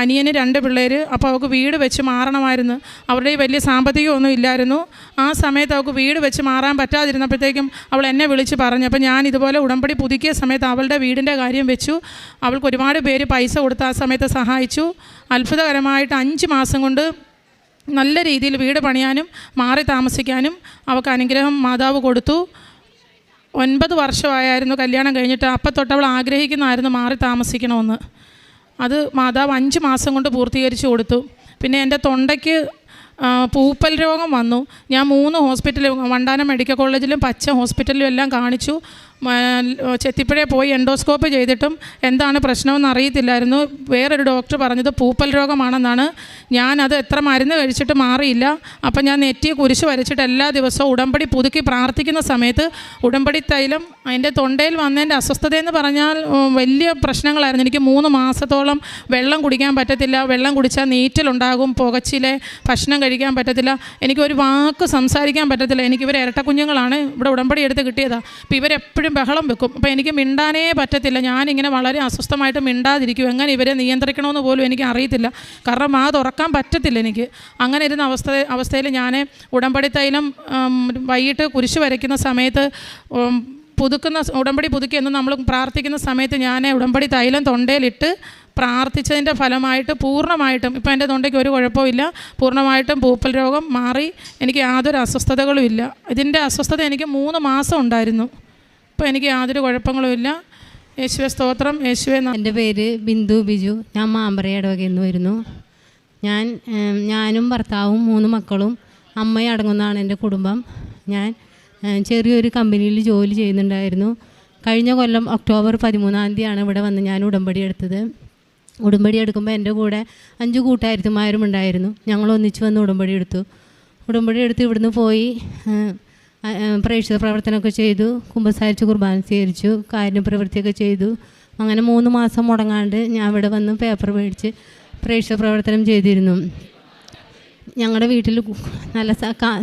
അനിയന് 2 പിള്ളേർ. അപ്പോൾ അവൾക്ക് വീട് വെച്ച് മാറണമായിരുന്നു. അവരുടെ വലിയ സാമ്പത്തികമൊന്നും ഇല്ലായിരുന്നു. ആ സമയത്ത് അവൾക്ക് വീട് വെച്ച് മാറാൻ പറ്റാതിരുന്നപ്പോഴത്തേക്കും അവൾ എന്നെ വിളിച്ച് പറഞ്ഞു. അപ്പോൾ ഞാൻ ഇതുപോലെ ഉടമ്പടി പുതുക്കിയ സമയത്ത് അവളുടെ വീടിൻ്റെ കാര്യം വെച്ചു. അവൾക്ക് ഒരുപാട് പേര് പൈസ കൊടുത്ത് ആ സമയത്ത് സഹായിച്ചു. അത്ഭുതകരമായിട്ട് 5 മാസം കൊണ്ട് നല്ല രീതിയിൽ വീട് പണിയാനും മാറി താമസിക്കാനും അവൾക്ക് അനുഗ്രഹം മാതാവ് കൊടുത്തു. 9 വർഷമായിരുന്നു കല്യാണം കഴിഞ്ഞിട്ട്. അപ്പം തൊട്ട് അവൾ ആഗ്രഹിക്കുന്നതായിരുന്നു മാറി താമസിക്കണമെന്ന്. അത് മാതാവ് 5 മാസം കൊണ്ട് പൂർത്തീകരിച്ചു കൊടുത്തു. പിന്നെ എൻ്റെ തൊണ്ടയ്ക്ക് പൂപ്പൽ രോഗം വന്നു. ഞാൻ 3 ഹോസ്പിറ്റലിൽ, വണ്ടാനം മെഡിക്കൽ കോളേജിലും പച്ച ഹോസ്പിറ്റലിലും എല്ലാം കാണിച്ചു. ചെത്തിപ്പുഴയിൽ പോയി എൻഡോസ്കോപ്പ് ചെയ്തിട്ടും എന്താണ് പ്രശ്നമെന്ന് അറിയത്തില്ലായിരുന്നു. വേറൊരു ഡോക്ടർ പറഞ്ഞത് പൂപ്പൽ രോഗമാണെന്നാണ്. ഞാനത് എത്ര മരുന്ന് കഴിച്ചിട്ട് മാറിയില്ല. അപ്പം ഞാൻ നെറ്റിയെ കുരിശ് വരച്ചിട്ട് എല്ലാ ദിവസവും ഉടമ്പടി പുതുക്കി പ്രാർത്ഥിക്കുന്ന സമയത്ത് ഉടമ്പടി തൈലം അതിൻ്റെ തൊണ്ടയിൽ വന്നതിൻ്റെ അസ്വസ്ഥതയെന്ന് പറഞ്ഞാൽ വലിയ പ്രശ്നങ്ങളായിരുന്നു. എനിക്ക് 3 മാസത്തോളം വെള്ളം കുടിക്കാൻ പറ്റത്തില്ല. വെള്ളം കുടിച്ചാൽ നീറ്റലുണ്ടാകും, പുകച്ചിലെ, ഭക്ഷണം കഴിക്കാൻ പറ്റത്തില്ല, എനിക്കൊരു വാക്ക് സംസാരിക്കാൻ പറ്റത്തില്ല. എനിക്കിവർ ഇരട്ടക്കുഞ്ഞുങ്ങളാണ്, ഇവിടെ ഉടമ്പടി എടുത്ത് കിട്ടിയതാണ്. അപ്പോൾ ഇവരെപ്പോഴും ബഹളം വെക്കും. അപ്പോൾ എനിക്ക് മിണ്ടാനേ പറ്റത്തില്ല. ഞാനിങ്ങനെ വളരെ അസ്വസ്ഥമായിട്ട് മിണ്ടാതിരിക്കും. എങ്ങനെ ഇവരെ നിയന്ത്രിക്കണമെന്ന് പോലും എനിക്ക് അറിയത്തില്ല. കാരണം ആ തുറക്കാൻ പറ്റത്തില്ല എനിക്ക്. അങ്ങനെ ഇരുന്ന അവസ്ഥയിൽ ഞാൻ ഉടമ്പടി തൈലം വൈകിട്ട് കുരിശ് വരയ്ക്കുന്ന സമയത്ത് ഉടമ്പടി പുതുക്കി എന്ന് നമ്മൾ പ്രാർത്ഥിക്കുന്ന സമയത്ത് ഞാൻ ഉടമ്പടി തൈലം തൊണ്ടയിലിട്ട് പ്രാർത്ഥിച്ചതിൻ്റെ ഫലമായിട്ട് പൂർണ്ണമായിട്ടും ഇപ്പം എൻ്റെ തൊണ്ടയ്ക്ക് ഒരു കുഴപ്പമില്ല. പൂർണ്ണമായിട്ടും പൂപ്പൽ രോഗം മാറി. എനിക്ക് യാതൊരു അസ്വസ്ഥതകളും ഇല്ല. ഇതിൻ്റെ അസ്വസ്ഥത എനിക്ക് 3 മാസം ഉണ്ടായിരുന്നു. ഇപ്പോൾ എനിക്ക് യാതൊരു കുഴപ്പങ്ങളുമില്ല. യേശുവെ സ്തോത്രം. യേശുവെ.
എൻ്റെ പേര് ബിന്ദു ബിജു. ഞാൻ മാമ്പറ ഇടവകയിൽ നിന്ന് വരുന്നു. ഞാനും ഭർത്താവും 3 മക്കളും അമ്മയും അടങ്ങുന്നതാണ് എൻ്റെ കുടുംബം. ഞാൻ ചെറിയൊരു കമ്പനിയിൽ ജോലി ചെയ്യുന്നുണ്ടായിരുന്നു. കഴിഞ്ഞ കൊല്ലം ഒക്ടോബർ 13-ാം തീയതിയാണ് ഇവിടെ വന്ന് ഞാൻ ഉടമ്പടി എടുത്തത്. ഉടമ്പടി എടുക്കുമ്പോൾ എൻ്റെ കൂടെ 5 കൂട്ടുകാരിമാരും ഉണ്ടായിരുന്നു. ഞങ്ങൾ ഒന്നിച്ച് വന്ന് ഉടമ്പടി എടുത്തു. ഉടമ്പടി എടുത്ത് ഇവിടുന്ന് പോയി പ്രേക്ഷിത പ്രവർത്തനമൊക്കെ ചെയ്തു, കുമ്പസാരിച്ച് കുർബാന സ്വീകരിച്ചു, കാരുണ്യപ്രവൃത്തിയൊക്കെ ചെയ്തു. അങ്ങനെ 3 മാസം മുടങ്ങാണ്ട് ഞാൻ ഇവിടെ വന്ന് പേപ്പർ മേടിച്ച് പ്രേക്ഷിത പ്രവർത്തനം ചെയ്തിരുന്നു. ഞങ്ങളുടെ വീട്ടിൽ നല്ല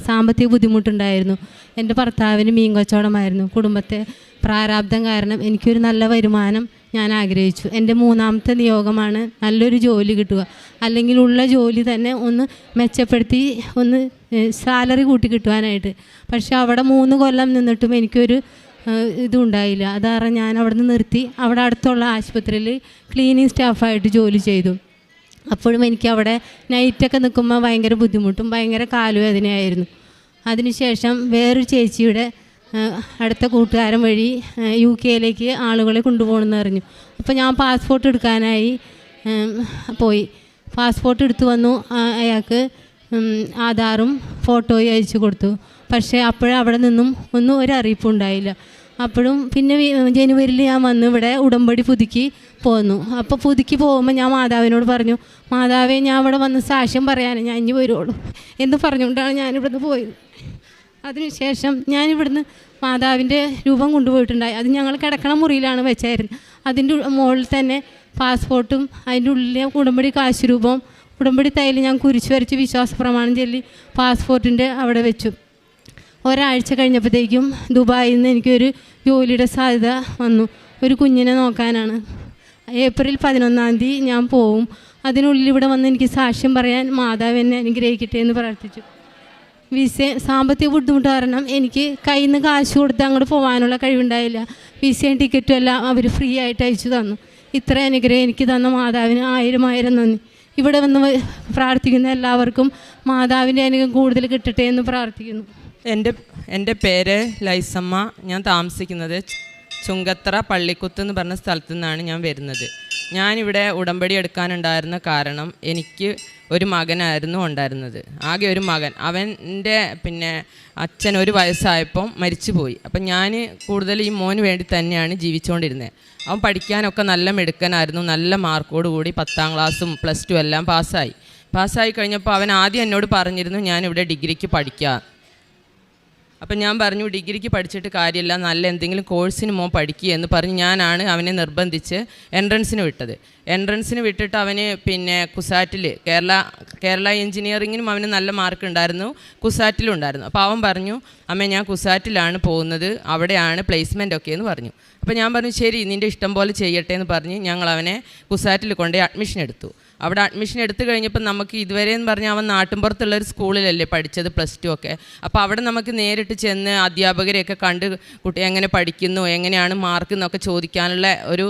സാമ്പത്തിക ബുദ്ധിമുട്ടുണ്ടായിരുന്നു. എൻ്റെ ഭർത്താവിന് മീൻ കച്ചവടമായിരുന്നു. കുടുംബത്തെ പ്രാരാബ്ദം കാരണം എനിക്കൊരു നല്ല വരുമാനം ഞാൻ ആഗ്രഹിച്ചു. എൻ്റെ 3ാമത്തെ നിയോഗമാണ് നല്ലൊരു ജോലി കിട്ടുക, അല്ലെങ്കിൽ ഉള്ള ജോലി തന്നെ ഒന്ന് മെച്ചപ്പെടുത്തി ഒന്ന് സാലറി കൂട്ടി കിട്ടുവാനായിട്ട്. പക്ഷേ അവിടെ 3 കൊല്ലം നിന്നിട്ടും എനിക്കൊരു ഇതുണ്ടായില്ല. അതാറ് ഞാൻ അവിടെ നിന്ന് നിർത്തി. അവിടെ അടുത്തുള്ള ആശുപത്രിയിൽ ക്ലീനിങ് സ്റ്റാഫായിട്ട് ജോലി ചെയ്തു. അപ്പോഴും എനിക്ക് നൈറ്റൊക്കെ നിൽക്കുമ്പോൾ ഭയങ്കര ബുദ്ധിമുട്ടും ഭയങ്കര കാലുവേദനയായിരുന്നു. അതിനുശേഷം വേറൊരു ചേച്ചിയുടെ അടുത്ത കൂട്ടുകാരൻ വഴി UK ആളുകളെ കൊണ്ടുപോകണമെന്ന് അറിഞ്ഞു. അപ്പോൾ ഞാൻ പാസ്പോർട്ട് എടുക്കാനായി പോയി. പാസ്പോർട്ട് എടുത്തു വന്നു. അയാൾക്ക് ആധാറും ഫോട്ടോയും അയച്ചു കൊടുത്തു. പക്ഷേ അവിടെ നിന്നും ഒന്നും ഒരു അറിയിപ്പുണ്ടായില്ല. അപ്പോഴും പിന്നെ ജനുവരിയിൽ ഞാൻ വന്ന് ഇവിടെ ഉടമ്പടി പുതുക്കി പോന്നു. അപ്പോൾ പുതുക്കി പോകുമ്പോൾ ഞാൻ മാതാവിനോട് പറഞ്ഞു, മാതാവേ, ഞാൻ ഇവിടെ വന്ന് സാക്ഷ്യം പറയാനും ഞാൻ ഇനി വരുള്ളൂ എന്ന് പറഞ്ഞുകൊണ്ടാണ് ഞാനിവിടുന്ന് പോയത്. അതിനുശേഷം ഞാനിവിടുന്ന് മാതാവിൻ്റെ രൂപം കൊണ്ടുപോയിട്ടുണ്ടായി. അത് ഞങ്ങൾ കിടക്കണ മുറിയിലാണ് വെച്ചായിരുന്നു. അതിൻ്റെ മുകളിൽ തന്നെ പാസ്പോർട്ടും അതിൻ്റെ ഉള്ളിലെ ഉടമ്പടി കാശുരൂപവും ഉടമ്പടി തൈല് ഞാൻ കുരിശ് വരച്ച് വിശ്വാസ പ്രമാണം ചൊല്ലി പാസ്പോർട്ടിൻ്റെ അവിടെ വെച്ചു. ഒരാഴ്ച കഴിഞ്ഞപ്പോഴത്തേക്കും ദുബായിൽ നിന്ന് എനിക്കൊരു ജോലിയുടെ സാധ്യത വന്നു. ഒരു കുഞ്ഞിനെ നോക്കാനാണ്. ഏപ്രിൽ 11-ാം തീയതി ഞാൻ പോവും. അതിനുള്ളിൽ ഇവിടെ വന്ന് എനിക്ക് സാക്ഷ്യം പറയാൻ മാതാവ് എന്നെ അനുഗ്രഹിക്കട്ടെ എന്ന് പ്രാർത്ഥിച്ചു. സാമ്പത്തിക ബുദ്ധിമുട്ട് കാരണം എനിക്ക് കയ്യിൽ നിന്ന് കാശ് കൊടുത്ത് അങ്ങോട്ട് പോകാനുള്ള കഴിവുണ്ടായില്ല. വിസയും ടിക്കറ്റും എല്ലാം അവർ ഫ്രീ ആയിട്ട് അയച്ചു തന്നു. ഇത്ര അനുഗ്രഹം എനിക്ക് തന്ന മാതാവിന് 1000 നന്ദി. ഇവിടെ വന്ന് പ്രാർത്ഥിക്കുന്ന എല്ലാവർക്കും മാതാവിൻ്റെ അനുഗ്രഹം കൂടുതൽ കിട്ടട്ടെ എന്ന് പ്രാർത്ഥിക്കുന്നു.
എൻ്റെ പേര് ലൈസമ്മ. ഞാൻ താമസിക്കുന്നത് ചുങ്കത്തറ പള്ളിക്കുത്ത് എന്ന് പറഞ്ഞ സ്ഥലത്തു നിന്നാണ് ഞാൻ വരുന്നത്. ഞാനിവിടെ ഉടമ്പടി എടുക്കാനുണ്ടായിരുന്ന കാരണം എനിക്ക് ഒരു മകനായിരുന്നു ഉണ്ടായിരുന്നത്, ആകെ ഒരു മകൻ. അവൻ്റെ അച്ഛൻ 1 വയസ്സായപ്പം മരിച്ചുപോയി. അപ്പം ഞാൻ കൂടുതൽ ഈ മോന് വേണ്ടി തന്നെയാണ് ജീവിച്ചുകൊണ്ടിരുന്നത്. അവൻ പഠിക്കാനൊക്കെ നല്ല മിടുക്കനായിരുന്നു. നല്ല മാർക്കോട് കൂടി 10ാം ക്ലാസ്സും +2 എല്ലാം പാസ്സായി കഴിഞ്ഞപ്പോൾ അവൻ ആദ്യം എന്നോട് പറഞ്ഞിരുന്നു, ഞാനിവിടെ ഡിഗ്രിക്ക് പഠിക്കാം. അപ്പം ഞാൻ പറഞ്ഞു ഡിഗ്രിക്ക് പഠിച്ചിട്ട് കാര്യമില്ല, നല്ല എന്തെങ്കിലും കോഴ്സിന് മോൻ പഠിക്കുക എന്ന് പറഞ്ഞ് ഞാനാണ് അവനെ നിർബന്ധിച്ച് എൻട്രൻസിന് വിട്ടത്. എൻട്രൻസിന് വിട്ടിട്ട് അവന് പിന്നെ കുസാറ്റിൽ കേരള എഞ്ചിനീയറിങ്ങിനും അവന് നല്ല മാർക്ക് ഉണ്ടായിരുന്നു, കുസാറ്റിലും ഉണ്ടായിരുന്നു. അപ്പോൾ അവൻ പറഞ്ഞു അമ്മ ഞാൻ കുസാറ്റിലാണ് പോകുന്നത്, അവിടെയാണ് പ്ലേസ്മെൻ്റ് ഒക്കെ എന്ന് പറഞ്ഞു. അപ്പോൾ ഞാൻ പറഞ്ഞു ശരി നിൻ്റെ ഇഷ്ടം പോലെ ചെയ്യട്ടെ എന്ന് പറഞ്ഞ് ഞങ്ങൾ അവനെ കുസാറ്റിൽ കൊണ്ടുപോയി അഡ്മിഷൻ എടുത്തു. അവിടെ അഡ്മിഷൻ എടുത്തു കഴിഞ്ഞപ്പോൾ നമുക്ക് ഇതുവരെ എന്ന് പറഞ്ഞാൽ അവൻ നാട്ടിൻപുറത്തുള്ളൊരു സ്കൂളിലല്ലേ പഠിച്ചത് +2 ഒക്കെ. അപ്പോൾ അവിടെ നമുക്ക് നേരിട്ട് ചെന്ന് അധ്യാപകരെയൊക്കെ കണ്ട് കുട്ടി എങ്ങനെ പഠിക്കുന്നു, എങ്ങനെയാണ് മാർക്ക് എന്നൊക്കെ ചോദിക്കാനുള്ള ഒരു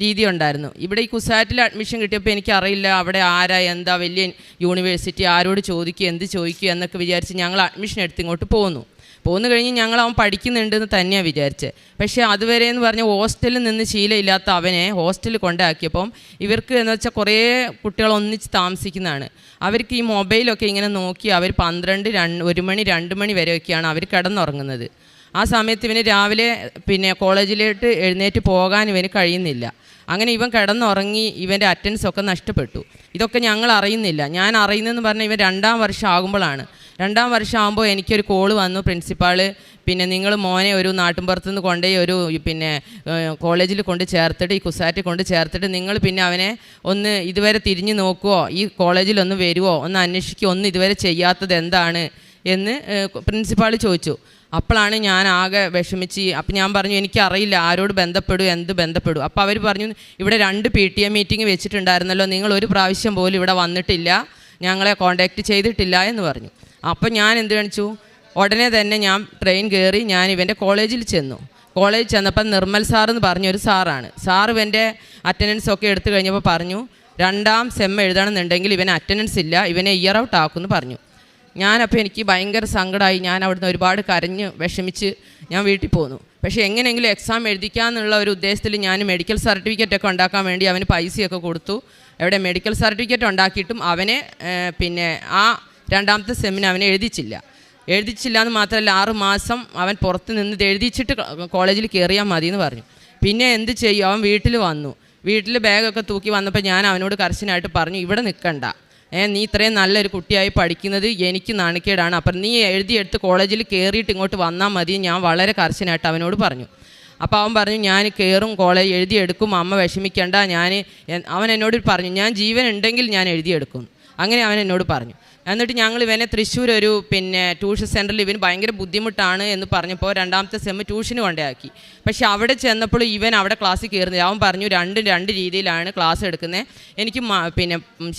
രീതി ഉണ്ടായിരുന്നു. ഇവിടെ ഈ കുസാറ്റിൽ അഡ്മിഷൻ കിട്ടിയപ്പോൾ എനിക്കറിയില്ല അവിടെ ആരാ എന്താ വലിയ യൂണിവേഴ്സിറ്റി, ആരോട് ചോദിക്കുക എന്ത് ചോദിക്കുക എന്നൊക്കെ വിചാരിച്ച് ഞങ്ങൾ അഡ്മിഷൻ എടുത്ത് ഇങ്ങോട്ട് പോന്നു കഴിഞ്ഞ് ഞങ്ങൾ അവൻ പഠിക്കുന്നുണ്ടെന്ന് തന്നെയാണ് വിചാരിച്ചത്. പക്ഷേ അതുവരെ എന്ന് പറഞ്ഞാൽ ഹോസ്റ്റലിൽ നിന്ന് ശീലമില്ലാത്ത അവനെ ഹോസ്റ്റലിൽ കൊണ്ടാക്കിയപ്പം ഇവർക്ക് എന്ന് വെച്ചാൽ കുറേ കുട്ടികൾ ഒന്നിച്ച് താമസിക്കുന്നതാണ്. അവർക്ക് ഈ മൊബൈലൊക്കെ ഇങ്ങനെ നോക്കി അവർ 12, 1 മണി 2 മണി വരെയൊക്കെയാണ് അവർ കിടന്നുറങ്ങുന്നത്. ആ സമയത്ത് ഇവന് രാവിലെ കോളേജിലോട്ട് എഴുന്നേറ്റ് പോകാൻ ഇവന് കഴിയുന്നില്ല. അങ്ങനെ ഇവൻ കിടന്നുറങ്ങി ഇവൻ്റെ അറ്റൻഡൻസൊക്കെ നഷ്ടപ്പെട്ടു. ഇതൊക്കെ ഞങ്ങൾ അറിയുന്നില്ല. ഞാൻ അറിയുന്നതെന്ന് പറഞ്ഞാൽ ഇവൻ 2ാം വർഷം ആകുമ്പോഴാണ്. 2ാം വർഷം ആകുമ്പോൾ എനിക്കൊരു കോള് വന്നു, പ്രിൻസിപ്പാള് നിങ്ങൾ മോനെ ഒരു നാട്ടിൻപുറത്ത് നിന്ന് കൊണ്ടുപോയി ഒരു കോളേജിൽ കൊണ്ട് ചേർത്തിട്ട് ഈ കുസാറ്റിൽ കൊണ്ട് ചേർത്തിട്ട് നിങ്ങൾ അവനെ ഒന്ന് ഇതുവരെ തിരിഞ്ഞു നോക്കുമോ, ഈ കോളേജിലൊന്ന് വരുമോ, ഒന്ന് അന്വേഷിക്കുമോ, ഒന്ന് ഇതുവരെ ചെയ്യാത്തത് എന്താണ് എന്ന് പ്രിൻസിപ്പാൾ ചോദിച്ചു. അപ്പോഴാണ് ഞാൻ ആകെ വിഷമിച്ച്. അപ്പം ഞാൻ പറഞ്ഞു എനിക്കറിയില്ല ആരോട് എന്ത് ബന്ധപ്പെടും. അപ്പോൾ അവർ പറഞ്ഞു ഇവിടെ 2 PTA മീറ്റിംഗ് വെച്ചിട്ടുണ്ടായിരുന്നല്ലോ, നിങ്ങൾ ഒരു പ്രാവശ്യം പോലും ഇവിടെ വന്നിട്ടില്ല, ഞങ്ങളെ കോൺടാക്റ്റ് ചെയ്തിട്ടില്ല എന്ന് പറഞ്ഞു. അപ്പം ഞാൻ എന്ത് കാണിച്ചു, ഉടനെ തന്നെ ഞാൻ ട്രെയിൻ കയറി ഞാൻ ഇവൻ്റെ കോളേജിൽ ചെന്നു. കോളേജിൽ ചെന്നപ്പോൾ നിർമ്മൽ സാറെന്ന് പറഞ്ഞൊരു സാറാണ്. സാർ ഇവൻ്റെ അറ്റൻഡൻസൊക്കെ എടുത്തു കഴിഞ്ഞപ്പോൾ പറഞ്ഞു 2ാം സെം എഴുതണമെന്നുണ്ടെങ്കിൽ ഇവന് അറ്റൻഡൻസ് ഇല്ല, ഇവനെ ഇയർ ഔട്ട് ആക്കുമെന്ന് പറഞ്ഞു. ഞാനപ്പോൾ എനിക്ക് ഭയങ്കര സങ്കടമായി. ഞാൻ അവിടുന്ന് ഒരുപാട് കരഞ്ഞ് വിഷമിച്ച് ഞാൻ വീട്ടിൽ പോന്നു. പക്ഷേ എങ്ങനെയെങ്കിലും എക്സാം എഴുതിക്കാമെന്നുള്ള ഒരു ഉദ്ദേശത്തിൽ ഞാൻ മെഡിക്കൽ സർട്ടിഫിക്കറ്റൊക്കെ ഉണ്ടാക്കാൻ വേണ്ടി അവന് പൈസയൊക്കെ കൊടുത്തു. എവിടെ മെഡിക്കൽ സർട്ടിഫിക്കറ്റ് ഉണ്ടാക്കിയിട്ടും അവനെ ആ 2ാമത്തെ സെമ്മിന് അവനെ എഴുതിച്ചില്ല എന്ന് മാത്രമല്ല 6 മാസം അവൻ പുറത്ത് നിന്ന് ഇത് എഴുതിച്ചിട്ട് കോളേജിൽ കയറിയാൽ മതി എന്ന് പറഞ്ഞു. പിന്നെ എന്ത് ചെയ്യും, അവൻ വീട്ടിൽ വന്നു. വീട്ടിൽ ബാഗൊക്കെ തൂക്കി വന്നപ്പോൾ ഞാൻ അവനോട് കർശനമായിട്ട് പറഞ്ഞു ഇവിടെ നിൽക്കണ്ട, നീ ഇത്രയും നല്ലൊരു കുട്ടിയായി പഠിക്കുന്നത് എനിക്ക് നാണിക്കേടാണ്, അപ്പം നീ എഴുതിയെടുത്ത് കോളേജിൽ കയറിയിട്ട് ഇങ്ങോട്ട് വന്നാൽ മതി, ഞാൻ വളരെ കർശനമായിട്ട് അവനോട് പറഞ്ഞു. അപ്പോൾ അവൻ പറഞ്ഞു ഞാൻ കയറും, കോളേജ് എഴുതിയെടുക്കും, അമ്മ വിഷമിക്കേണ്ട. അവൻ എന്നോട് പറഞ്ഞു ഞാൻ ജീവൻ ഉണ്ടെങ്കിൽ ഞാൻ എഴുതിയെടുക്കും. അങ്ങനെ അവൻ എന്നോട് പറഞ്ഞു. എന്നിട്ട് ഞങ്ങൾ ഇവനെ തൃശ്ശൂർ ഒരു ട്യൂഷൻ സെൻറ്ററിൽ ഇവന് ഭയങ്കര ബുദ്ധിമുട്ടാണ് എന്ന് പറഞ്ഞപ്പോൾ 2ാമത്തെ സെമ്മ് ട്യൂഷന് കൊണ്ടാക്കി. പക്ഷെ അവിടെ ചെന്നപ്പോൾ ഇവൻ അവിടെ ക്ലാസ്സിൽ കയറുന്നില്ല. അവൻ പറഞ്ഞു 2 രീതിയിലാണ് ക്ലാസ് എടുക്കുന്നത്, എനിക്ക്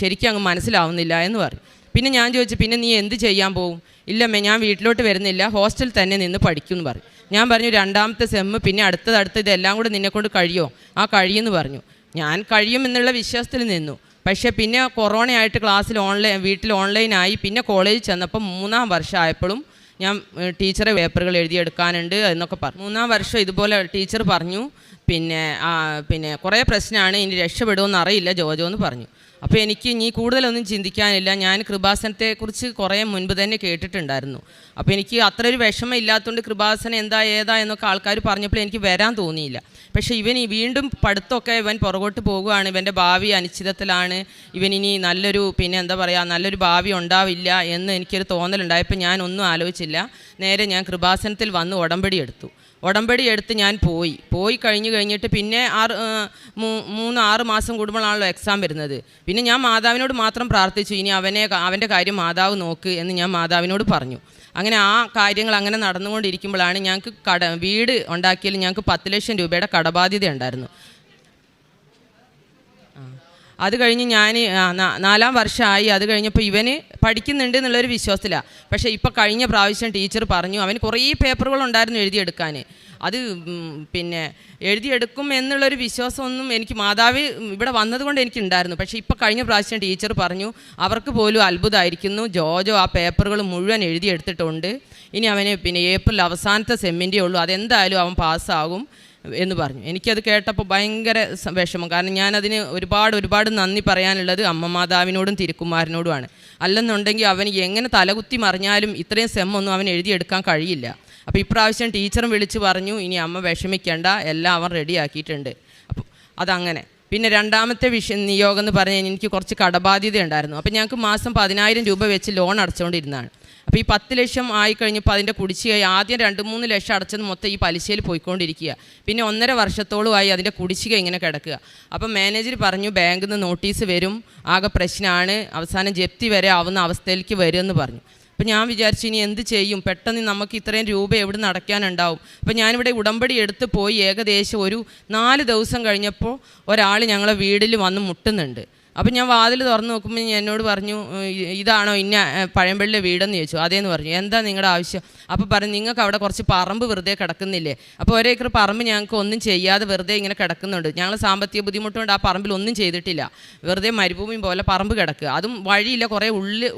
ശരിക്കും അങ്ങ് മനസ്സിലാവുന്നില്ല എന്ന് പറഞ്ഞു. പിന്നെ ഞാൻ ചോദിച്ചു പിന്നെ നീ എന്ത് ചെയ്യാൻ പോകും? ഇല്ലമ്മേ ഞാൻ വീട്ടിലോട്ട് വരുന്നില്ല, ഹോസ്റ്റലിൽ തന്നെ നിന്ന് പഠിക്കും എന്ന് പറഞ്ഞു. ഞാൻ പറഞ്ഞു 2ാമത്തെ സെമ്മ് പിന്നെ അടുത്തടുത്ത് ഇതെല്ലാം കൂടെ നിന്നെക്കൊണ്ട് കഴിയുമോ? ആ കഴിയുമെന്ന് പറഞ്ഞു. ഞാൻ കഴിയുമെന്നുള്ള വിശ്വാസത്തിൽ നിന്നു. പക്ഷേ പിന്നെ കൊറോണയായിട്ട് ക്ലാസ്സിൽ വീട്ടിൽ ഓൺലൈനായി. പിന്നെ കോളേജിൽ ചെന്നപ്പോൾ 3ാം വർഷം ആയപ്പോഴും ഞാൻ ടീച്ചറെ പേപ്പറുകൾ എഴുതിയെടുക്കാനുണ്ട് എന്നൊക്കെ പറഞ്ഞു. 3ാം വർഷം ഇതുപോലെ ടീച്ചർ പറഞ്ഞു പിന്നെ കുറേ പ്രശ്നമാണ്, ഇനി രക്ഷപ്പെടുമെന്ന് അറിയില്ല ജോജോ എന്ന് പറഞ്ഞു. അപ്പോൾ എനിക്ക് ഇനി കൂടുതലൊന്നും ചിന്തിക്കാനില്ല. ഞാൻ കൃപാസനത്തെക്കുറിച്ച് കുറേ മുൻപ് തന്നെ കേട്ടിട്ടുണ്ടായിരുന്നു. അപ്പോൾ എനിക്ക് അത്ര ഒരു വിഷമം ഇല്ലാത്തതുകൊണ്ട് കൃപാസനം ഏതാ എന്നൊക്കെ ആൾക്കാർ പറഞ്ഞപ്പോൾ എനിക്ക് വരാൻ തോന്നിയില്ല. പക്ഷേ ഇവൻ വീണ്ടും പഠിത്തമൊക്കെ ഇവൻ പുറകോട്ട് പോകുകയാണ്, ഇവൻ്റെ ഭാവി അനിശ്ചിതത്തിലാണ്, ഇവനിനി നല്ലൊരു നല്ലൊരു ഭാവി ഉണ്ടാവില്ല എന്ന് എനിക്കൊരു തോന്നലുണ്ടായപ്പോൾ ഞാൻ ഒന്നും ആലോചിച്ചില്ല. നേരെ ഞാൻ കൃപാസനത്തിൽ വന്ന് ഉടമ്പടി എടുത്ത് ഞാൻ പോയി കഴിഞ്ഞിട്ട് പിന്നെ 3-6 മാസം കൂടുമ്പോഴാണല്ലോ എക്സാം വരുന്നത്. പിന്നെ ഞാൻ മാതാവിനോട് മാത്രം പ്രാർത്ഥിച്ചു, ഇനി അവൻ്റെ കാര്യം മാതാവ് നോക്ക് എന്ന് ഞാൻ മാതാവിനോട് പറഞ്ഞു. അങ്ങനെ ആ കാര്യങ്ങൾ അങ്ങനെ നടന്നുകൊണ്ടിരിക്കുമ്പോഴാണ് ഞങ്ങൾക്ക് വീട് ഉണ്ടാക്കിയാൽ ഞങ്ങൾക്ക് 10 ലക്ഷം രൂപയുടെ കടബാധ്യത ഉണ്ടായിരുന്നു. അത് കഴിഞ്ഞ് ഞാൻ 4ാം വർഷമായി. അത് കഴിഞ്ഞപ്പോൾ ഇവന് പഠിക്കുന്നുണ്ട് എന്നുള്ളൊരു വിശ്വാസത്തിലാണ്. പക്ഷേ ഇപ്പോൾ കഴിഞ്ഞ പ്രാവശ്യം ടീച്ചർ പറഞ്ഞു അവന് കുറേ പേപ്പറുകളുണ്ടായിരുന്നു എഴുതിയെടുക്കാൻ. അത് എഴുതിയെടുക്കും എന്നുള്ളൊരു വിശ്വാസമൊന്നും എനിക്ക് മാതാവ് ഇവിടെ വന്നതുകൊണ്ട് എനിക്കുണ്ടായിരുന്നു. പക്ഷേ ഇപ്പോൾ കഴിഞ്ഞ പ്രാവശ്യം ടീച്ചർ പറഞ്ഞു അവർക്ക് പോലും അത്ഭുതമായിരിക്കുന്നു, ജോജോ ആ പേപ്പറുകൾ മുഴുവൻ എഴുതിയെടുത്തിട്ടുണ്ട്, ഇനി അവന് ഏപ്രിൽ അവസാനത്തെ സെമ്മിൻ്റെ ഉള്ളൂ, അതെന്തായാലും അവൻ പാസ്സാകും എന്ന് പറഞ്ഞു. എനിക്കത് കേട്ടപ്പോൾ ഭയങ്കര വിഷമം. കാരണം ഞാനതിന് ഒരുപാട് നന്ദി പറയാനുള്ളത് അമ്മ മാതാവിനോടും തിരുക്കുമാരനോടുമാണ്. അല്ലെന്നുണ്ടെങ്കിൽ അവന് എങ്ങനെ തലകുത്തി മറിഞ്ഞാലും ഇത്രയും സെമ്മൊന്നും അവൻ എഴുതിയെടുക്കാൻ കഴിയില്ല. അപ്പോൾ ഇപ്രാവശ്യം ടീച്ചറും വിളിച്ച് പറഞ്ഞു ഇനി അമ്മ വിഷമിക്കേണ്ട, എല്ലാം അവൻ റെഡിയാക്കിയിട്ടുണ്ട്. അപ്പോൾ അതങ്ങനെ. പിന്നെ 2ാമത്തെ നിയോഗം എന്ന് പറഞ്ഞാൽ എനിക്ക് കുറച്ച് കടബാധ്യത ഉണ്ടായിരുന്നു. അപ്പോൾ ഞങ്ങൾക്ക് മാസം 10,000 രൂപ വെച്ച് ലോൺ അടച്ചുകൊണ്ടിരുന്നതാണ്. അപ്പോൾ ഈ 10 ലക്ഷം ആയി കഴിഞ്ഞപ്പോൾ അതിൻ്റെ കുടിശ്ശികയായി ആദ്യം 2-3 ലക്ഷം അടച്ചത് മൊത്തം ഈ പലിശയിൽ പോയിക്കൊണ്ടിരിക്കുക. പിന്നെ 1.5 വർഷത്തോളമായി അതിൻ്റെ കുടിശ്ശിക ഇങ്ങനെ കിടക്കുക. അപ്പം മാനേജർ പറഞ്ഞു ബാങ്കിൽ നിന്ന് നോട്ടീസ് വരും, ആകെ പ്രശ്നമാണ്, അവസാനം ജപ്തി വരെ ആവുന്ന അവസ്ഥയിലേക്ക് വരുമെന്ന് പറഞ്ഞു. അപ്പോൾ ഞാൻ വിചാരിച്ചു ഇനി എന്ത് ചെയ്യും, പെട്ടെന്ന് നമുക്ക് ഇത്രയും രൂപ എവിടെ നിന്ന് അടയ്ക്കാനുണ്ടാവും. അപ്പോൾ ഞാനിവിടെ ഉടമ്പടി എടുത്ത് പോയി ഏകദേശം ഒരു 4 ദിവസം കഴിഞ്ഞപ്പോൾ ഒരാൾ ഞങ്ങളെ വീട്ടിൽ വന്ന് മുട്ടുന്നുണ്ട്. അപ്പം ഞാൻ വാതിൽ തുറന്ന് നോക്കുമ്പോൾ എന്നോട് പറഞ്ഞു, ഇതാണോ ഇന്ന പഴയമ്പള്ളിയിലെ വീടെന്ന് ചോദിച്ചു. അതേന്ന് പറഞ്ഞു. എന്താ നിങ്ങളുടെ ആവശ്യം? അപ്പോൾ പറഞ്ഞു, നിങ്ങൾക്ക് അവിടെ കുറച്ച് പറമ്പ് വെറുതെ കിടക്കുന്നില്ലേ? അപ്പോൾ 1 ഏക്കർ പറമ്പ് ഞങ്ങൾക്ക് ഒന്നും ചെയ്യാതെ വെറുതെ ഇങ്ങനെ കിടക്കുന്നുണ്ട്. ഞങ്ങൾ സാമ്പത്തിക ബുദ്ധിമുട്ടുകൊണ്ട് ആ പറമ്പിൽ ഒന്നും ചെയ്തിട്ടില്ല, വെറുതെ മരുഭൂമി പോലെ പറമ്പ് കിടക്കുക, അതും വഴിയില്ല, കുറേ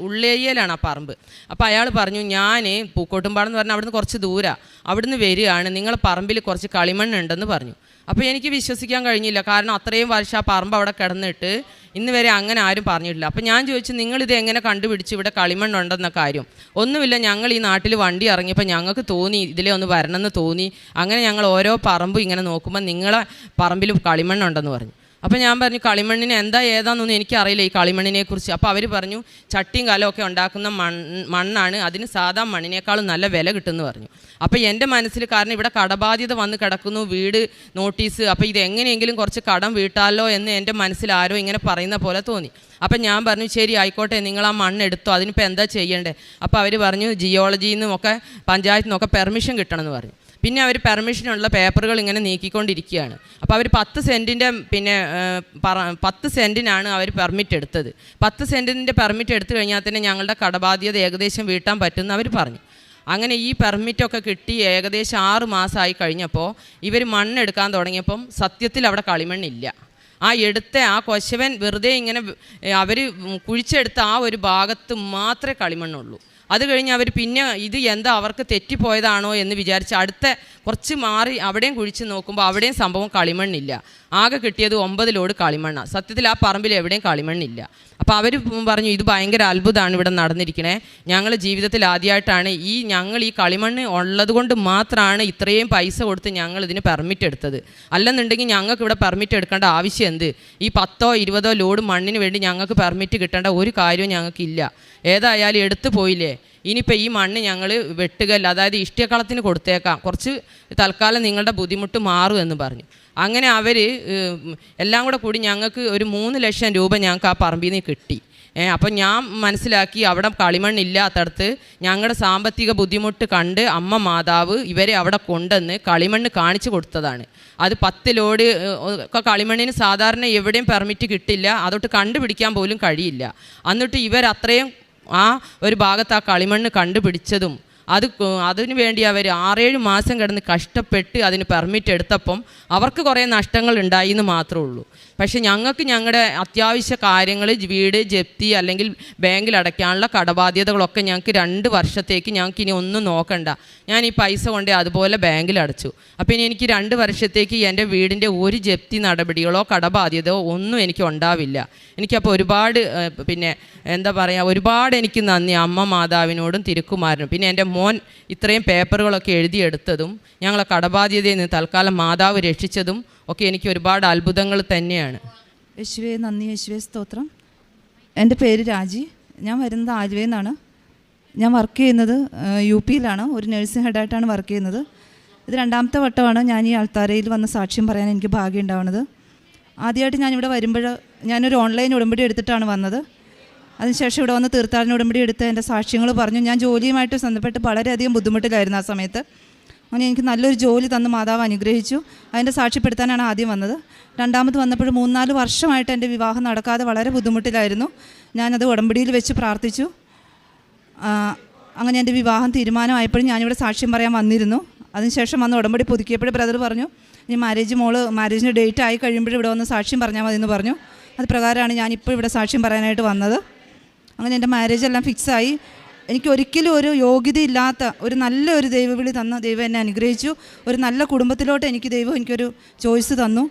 ഉള്ളേരിയയിലാണ് ആ പറമ്പ്. അപ്പോൾ അയാൾ പറഞ്ഞു, ഞാൻ പൂക്കോട്ടുംപാടം എന്ന് പറഞ്ഞാൽ അവിടുന്ന് കുറച്ച് ദൂരമാണ്, അവിടുന്ന് വരികയാണ്, നിങ്ങളെ പറമ്പിൽ കുറച്ച് കളിമണ്ണുണ്ടെന്ന് പറഞ്ഞു. അപ്പോൾ എനിക്ക് വിശ്വസിക്കാൻ കഴിഞ്ഞില്ല, കാരണം അത്രയും വർഷം ആ പറമ്പ് അവിടെ കിടന്നിട്ട് ഇന്ന് വരെ അങ്ങനെ ആരും പറഞ്ഞിട്ടില്ല. അപ്പോൾ ഞാൻ ചോദിച്ചു, നിങ്ങളിത് എങ്ങനെ കണ്ടുപിടിച്ച് ഇവിടെ കളിമണ്ണുണ്ടെന്ന കാര്യം? ഒന്നുമില്ല, ഞങ്ങൾ ഈ നാട്ടിൽ വണ്ടി ഇറങ്ങിയപ്പോൾ ഞങ്ങൾക്ക് തോന്നി ഇതിലേ ഒന്ന് വരണമെന്ന് തോന്നി, അങ്ങനെ ഞങ്ങൾ ഓരോ പറമ്പും ഇങ്ങനെ നോക്കുമ്പോൾ നിങ്ങളെ പറമ്പിൽ കളിമണ്ണുണ്ടെന്ന് പറഞ്ഞു. അപ്പോൾ ഞാൻ പറഞ്ഞു, കളിമണ്ണിന് എന്താ ഏതാണെന്നൊന്നും എനിക്കറിയില്ല ഈ കളിമണ്ണിനെക്കുറിച്ച്. അപ്പോൾ അവർ പറഞ്ഞു, ചട്ടിയും കലമൊക്കെ ഉണ്ടാക്കുന്ന മണ്ണാണ്, അതിന് സാധാ മണ്ണിനേക്കാളും നല്ല വില കിട്ടുമെന്ന് പറഞ്ഞു. അപ്പോൾ എൻ്റെ മനസ്സിൽ, കാരണം ഇവിടെ കടബാധ്യത വന്ന് കിടക്കുന്നു, വീട് നോട്ടീസ്, അപ്പോൾ ഇത് എങ്ങനെയെങ്കിലും കുറച്ച് കടം വീട്ടാലോ എന്ന് എൻ്റെ മനസ്സിൽ ആരോ ഇങ്ങനെ പറയുന്ന പോലെ തോന്നി. അപ്പം ഞാൻ പറഞ്ഞു, ശരി ആയിക്കോട്ടെ, നിങ്ങൾ ആ മണ്ണ് എടുത്തോ, അതിനിപ്പോൾ എന്താ ചെയ്യേണ്ടത്? അപ്പോൾ അവർ പറഞ്ഞു, ജിയോളജിയിൽ നിന്നൊക്കെ പഞ്ചായത്തിൽ നിന്നൊക്കെ പെർമിഷൻ കിട്ടണമെന്ന് പറഞ്ഞു. പിന്നെ അവർ പെർമിഷനുള്ള പേപ്പറുകൾ ഇങ്ങനെ നീക്കിക്കൊണ്ടിരിക്കുകയാണ്. അപ്പോൾ അവർ 10 സെൻറ്റിൻ്റെ പിന്നെ 10 സെൻറ്റിനാണ് അവർ പെർമിറ്റ് എടുത്തത്. 10 സെൻറ്റിൻ്റെ പെർമിറ്റ് എടുത്തു കഴിഞ്ഞാൽ തന്നെ ഞങ്ങളുടെ കടബാധ്യത ഏകദേശം വീട്ടാൻ പറ്റുമെന്ന് അവർ പറഞ്ഞു. അങ്ങനെ ഈ പെർമിറ്റൊക്കെ കിട്ടി ഏകദേശം 6 മാസമായി കഴിഞ്ഞപ്പോൾ ഇവർ മണ്ണെടുക്കാൻ തുടങ്ങിയപ്പം സത്യത്തിൽ അവിടെ കളിമണ്ണില്ല. ആ എടുത്ത ആ കൊശവൻ വെറുതെ ഇങ്ങനെ അവർ കുഴിച്ചെടുത്ത ആ ഒരു ഭാഗത്ത് മാത്രമേ കളിമണ്ണുള്ളൂ. അത് കഴിഞ്ഞ് അവർ പിന്നെ ഇത് എന്താ അവർക്ക് തെറ്റിപ്പോയതാണോ എന്ന് വിചാരിച്ച് അടുത്ത കുറച്ച് മാറി അവിടെയും കുഴിച്ച് നോക്കുമ്പോൾ അവിടെയും സംഭവം കളിമണ്ണില്ല. ആകെ കിട്ടിയത് 9 ലോഡ് കളിമണ്ണാണ്. സത്യത്തിൽ ആ പറമ്പിൽ എവിടെയും കളിമണ്ണില്ല. അപ്പോൾ അവർ പറഞ്ഞു, ഇത് ഭയങ്കര അത്ഭുതമാണ് ഇവിടെ നടന്നിരിക്കണേ, ഞങ്ങൾ ജീവിതത്തിൽ ആദ്യമായിട്ടാണ് ഞങ്ങൾ ഈ കളിമണ്ണ് ഉള്ളത് കൊണ്ട് മാത്രമാണ് ഇത്രയും പൈസ കൊടുത്ത് ഞങ്ങൾ ഇതിന് പെർമിറ്റ് എടുത്തത്. അല്ലെന്നുണ്ടെങ്കിൽ ഞങ്ങൾക്ക് ഇവിടെ പെർമിറ്റ് എടുക്കേണ്ട ആവശ്യം എന്ത്? ഈ 10-20 ലോഡ് മണ്ണിന് വേണ്ടി ഞങ്ങൾക്ക് പെർമിറ്റ് കിട്ടേണ്ട ഒരു കാര്യവും ഞങ്ങൾക്കില്ല. ഏതായാലും എടുത്തു പോയില്ലേ, ഇനിയിപ്പോൾ ഈ മണ്ണ് ഞങ്ങൾ വെട്ടുകല്ല, അതായത് ഇഷ്ടികളത്തിന് കൊടുത്തേക്കാം, കുറച്ച് തൽക്കാലം നിങ്ങളുടെ ബുദ്ധിമുട്ട് മാറും എന്ന് പറഞ്ഞു. അങ്ങനെ അവർ എല്ലാം കൂടി ഞങ്ങൾക്ക് ഒരു 3 ലക്ഷം രൂപ ഞങ്ങൾക്ക് ആ പറമ്പിൽ നിന്ന് കിട്ടി. അപ്പം ഞാൻ മനസ്സിലാക്കി അവിടെ കളിമണ്ണില്ലാത്തടത്ത് ഞങ്ങളുടെ സാമ്പത്തിക ബുദ്ധിമുട്ട് കണ്ട് അമ്മ മാതാവ് ഇവരെ അവിടെ കൊണ്ടുവന്ന് കളിമണ്ണ് കാണിച്ചു കൊടുത്തതാണ്. അത് 10 ലോഡ് ഒക്കെ കളിമണ്ണിന് സാധാരണ എവിടെയും പെർമിറ്റ് കിട്ടില്ല, അതൊട്ട് കണ്ടുപിടിക്കാൻ പോലും കഴിയില്ല. എന്നിട്ട് ഇവരത്രയും ആ ഒരു ഭാഗത്ത് ആ കളിമണ്ണ് കണ്ടുപിടിച്ചതും അതിനു വേണ്ടി അവർ 6-7 മാസം കിടന്ന് കഷ്ടപ്പെട്ട് അതിന് പെർമിറ്റ് എടുത്തപ്പം അവർക്ക് കുറേ നഷ്ടങ്ങൾ ഉണ്ടായി എന്ന് മാത്രമേ ഉള്ളൂ. പക്ഷേ ഞങ്ങൾക്ക് ഞങ്ങളുടെ അത്യാവശ്യ കാര്യങ്ങൾ, വീട് ജപ്തി അല്ലെങ്കിൽ ബാങ്കിൽ അടയ്ക്കാനുള്ള കടബാധ്യതകളൊക്കെ ഞങ്ങൾക്ക് 2 വർഷത്തേക്ക് ഞങ്ങൾക്ക് ഇനി ഒന്നും നോക്കണ്ട, ഞാൻ ഈ പൈസ കൊണ്ടേ അതുപോലെ ബാങ്കിൽ അടച്ചു. അപ്പോൾ ഇനി എനിക്ക് 2 വർഷത്തേക്ക് എൻ്റെ വീടിൻ്റെ ഒരു ജപ്തി നടപടികളോ കടബാധ്യതയോ ഒന്നും എനിക്ക് ഉണ്ടാവില്ല. എനിക്കപ്പോൾ ഒരുപാട് പിന്നെ എന്താ പറയുക, ഒരുപാട് എനിക്ക് നന്ദി അമ്മ മാതാവിനോടും തിരുക്കുമാരനും. പിന്നെ എൻ്റെ മോൻ ഇത്രയും പേപ്പറുകളൊക്കെ എഴുതിയെടുത്തതും ഞങ്ങളെ കടബാധ്യതയിൽ നിന്ന് തൽക്കാലം മാതാവ് രക്ഷിച്ചതും ഒക്കെ എനിക്ക് ഒരുപാട് അത്ഭുതങ്ങൾ തന്നെയാണ്.
യേശുവേ നന്ദി, യേശുവേ സ്തോത്രം. എൻ്റെ പേര് രാജി, ഞാൻ വരുന്നത് ആലുവയിൽ നിന്നാണ്. ഞാൻ വർക്ക് ചെയ്യുന്നത് UP-യിലാണ്, ഒരു നഴ്സിംഗ് ഹെഡായിട്ടാണ് വർക്ക് ചെയ്യുന്നത്. ഇത് 2ാമത്തെ വട്ടമാണ് ഞാൻ ഈ അൾത്താരയിൽ വന്ന സാക്ഷ്യം പറയാൻ എനിക്ക് ഭാഗ്യം ഉണ്ടാവുന്നത്. ആദ്യമായിട്ട് ഞാനിവിടെ വരുമ്പോൾ ഞാനൊരു ഓൺലൈൻ ഉടമ്പടി എടുത്തിട്ടാണ് വന്നത്. അതിനുശേഷം ഇവിടെ വന്ന് തീർത്ഥാടന ഉടമ്പടി എടുത്ത് എൻ്റെ സാക്ഷ്യങ്ങൾ പറഞ്ഞു. ഞാൻ ജോലിയുമായിട്ട് ബന്ധപ്പെട്ട് വളരെയധികം ബുദ്ധിമുട്ടിലായിരുന്നു ആ സമയത്ത്. അങ്ങനെ എനിക്ക് നല്ലൊരു ജോലി തന്ന് മാതാവ് അനുഗ്രഹിച്ചു. അതിൻ്റെ സാക്ഷ്യപ്പെടുത്താനാണ് ആദ്യം വന്നത്. 2ാമത് വന്നപ്പോൾ 3-4 വർഷമായിട്ട് എൻ്റെ വിവാഹം നടക്കാതെ വളരെ ബുദ്ധിമുട്ടിലായിരുന്നു. ഞാനത് ഉടമ്പടിയിൽ വെച്ച് പ്രാർത്ഥിച്ചു. അങ്ങനെ എൻ്റെ വിവാഹം തീരുമാനമായപ്പോഴും ഞാനിവിടെ സാക്ഷ്യം പറയാൻ വന്നിരുന്നു. അതിനുശേഷം വന്ന് ഉടമ്പടി പുതുക്കിയപ്പോൾ ബ്രദർ പറഞ്ഞു, ഇനി മാരേജിന് ഡേറ്റ് ആയി കഴിയുമ്പോഴും ഇവിടെ വന്ന് സാക്ഷ്യം പറഞ്ഞാൽ മതി എന്ന് പറഞ്ഞു. അത് പ്രകാരമാണ് ഞാനിപ്പോൾ ഇവിടെ സാക്ഷ്യം പറയാനായിട്ട് വന്നത്. അങ്ങനെ എൻ്റെ മാരേജ് എല്ലാം ഫിക്സായി. എനിക്ക് ഒരിക്കലും ഒരു യോഗ്യതയില്ലാത്ത ഒരു നല്ലൊരു ദൈവവിളി തന്ന ദൈവം എന്നെ അനുഗ്രഹിച്ചു. ഒരു നല്ല കുടുംബത്തിലോട്ട് എനിക്കൊരു ചോയ്സ് തന്നു.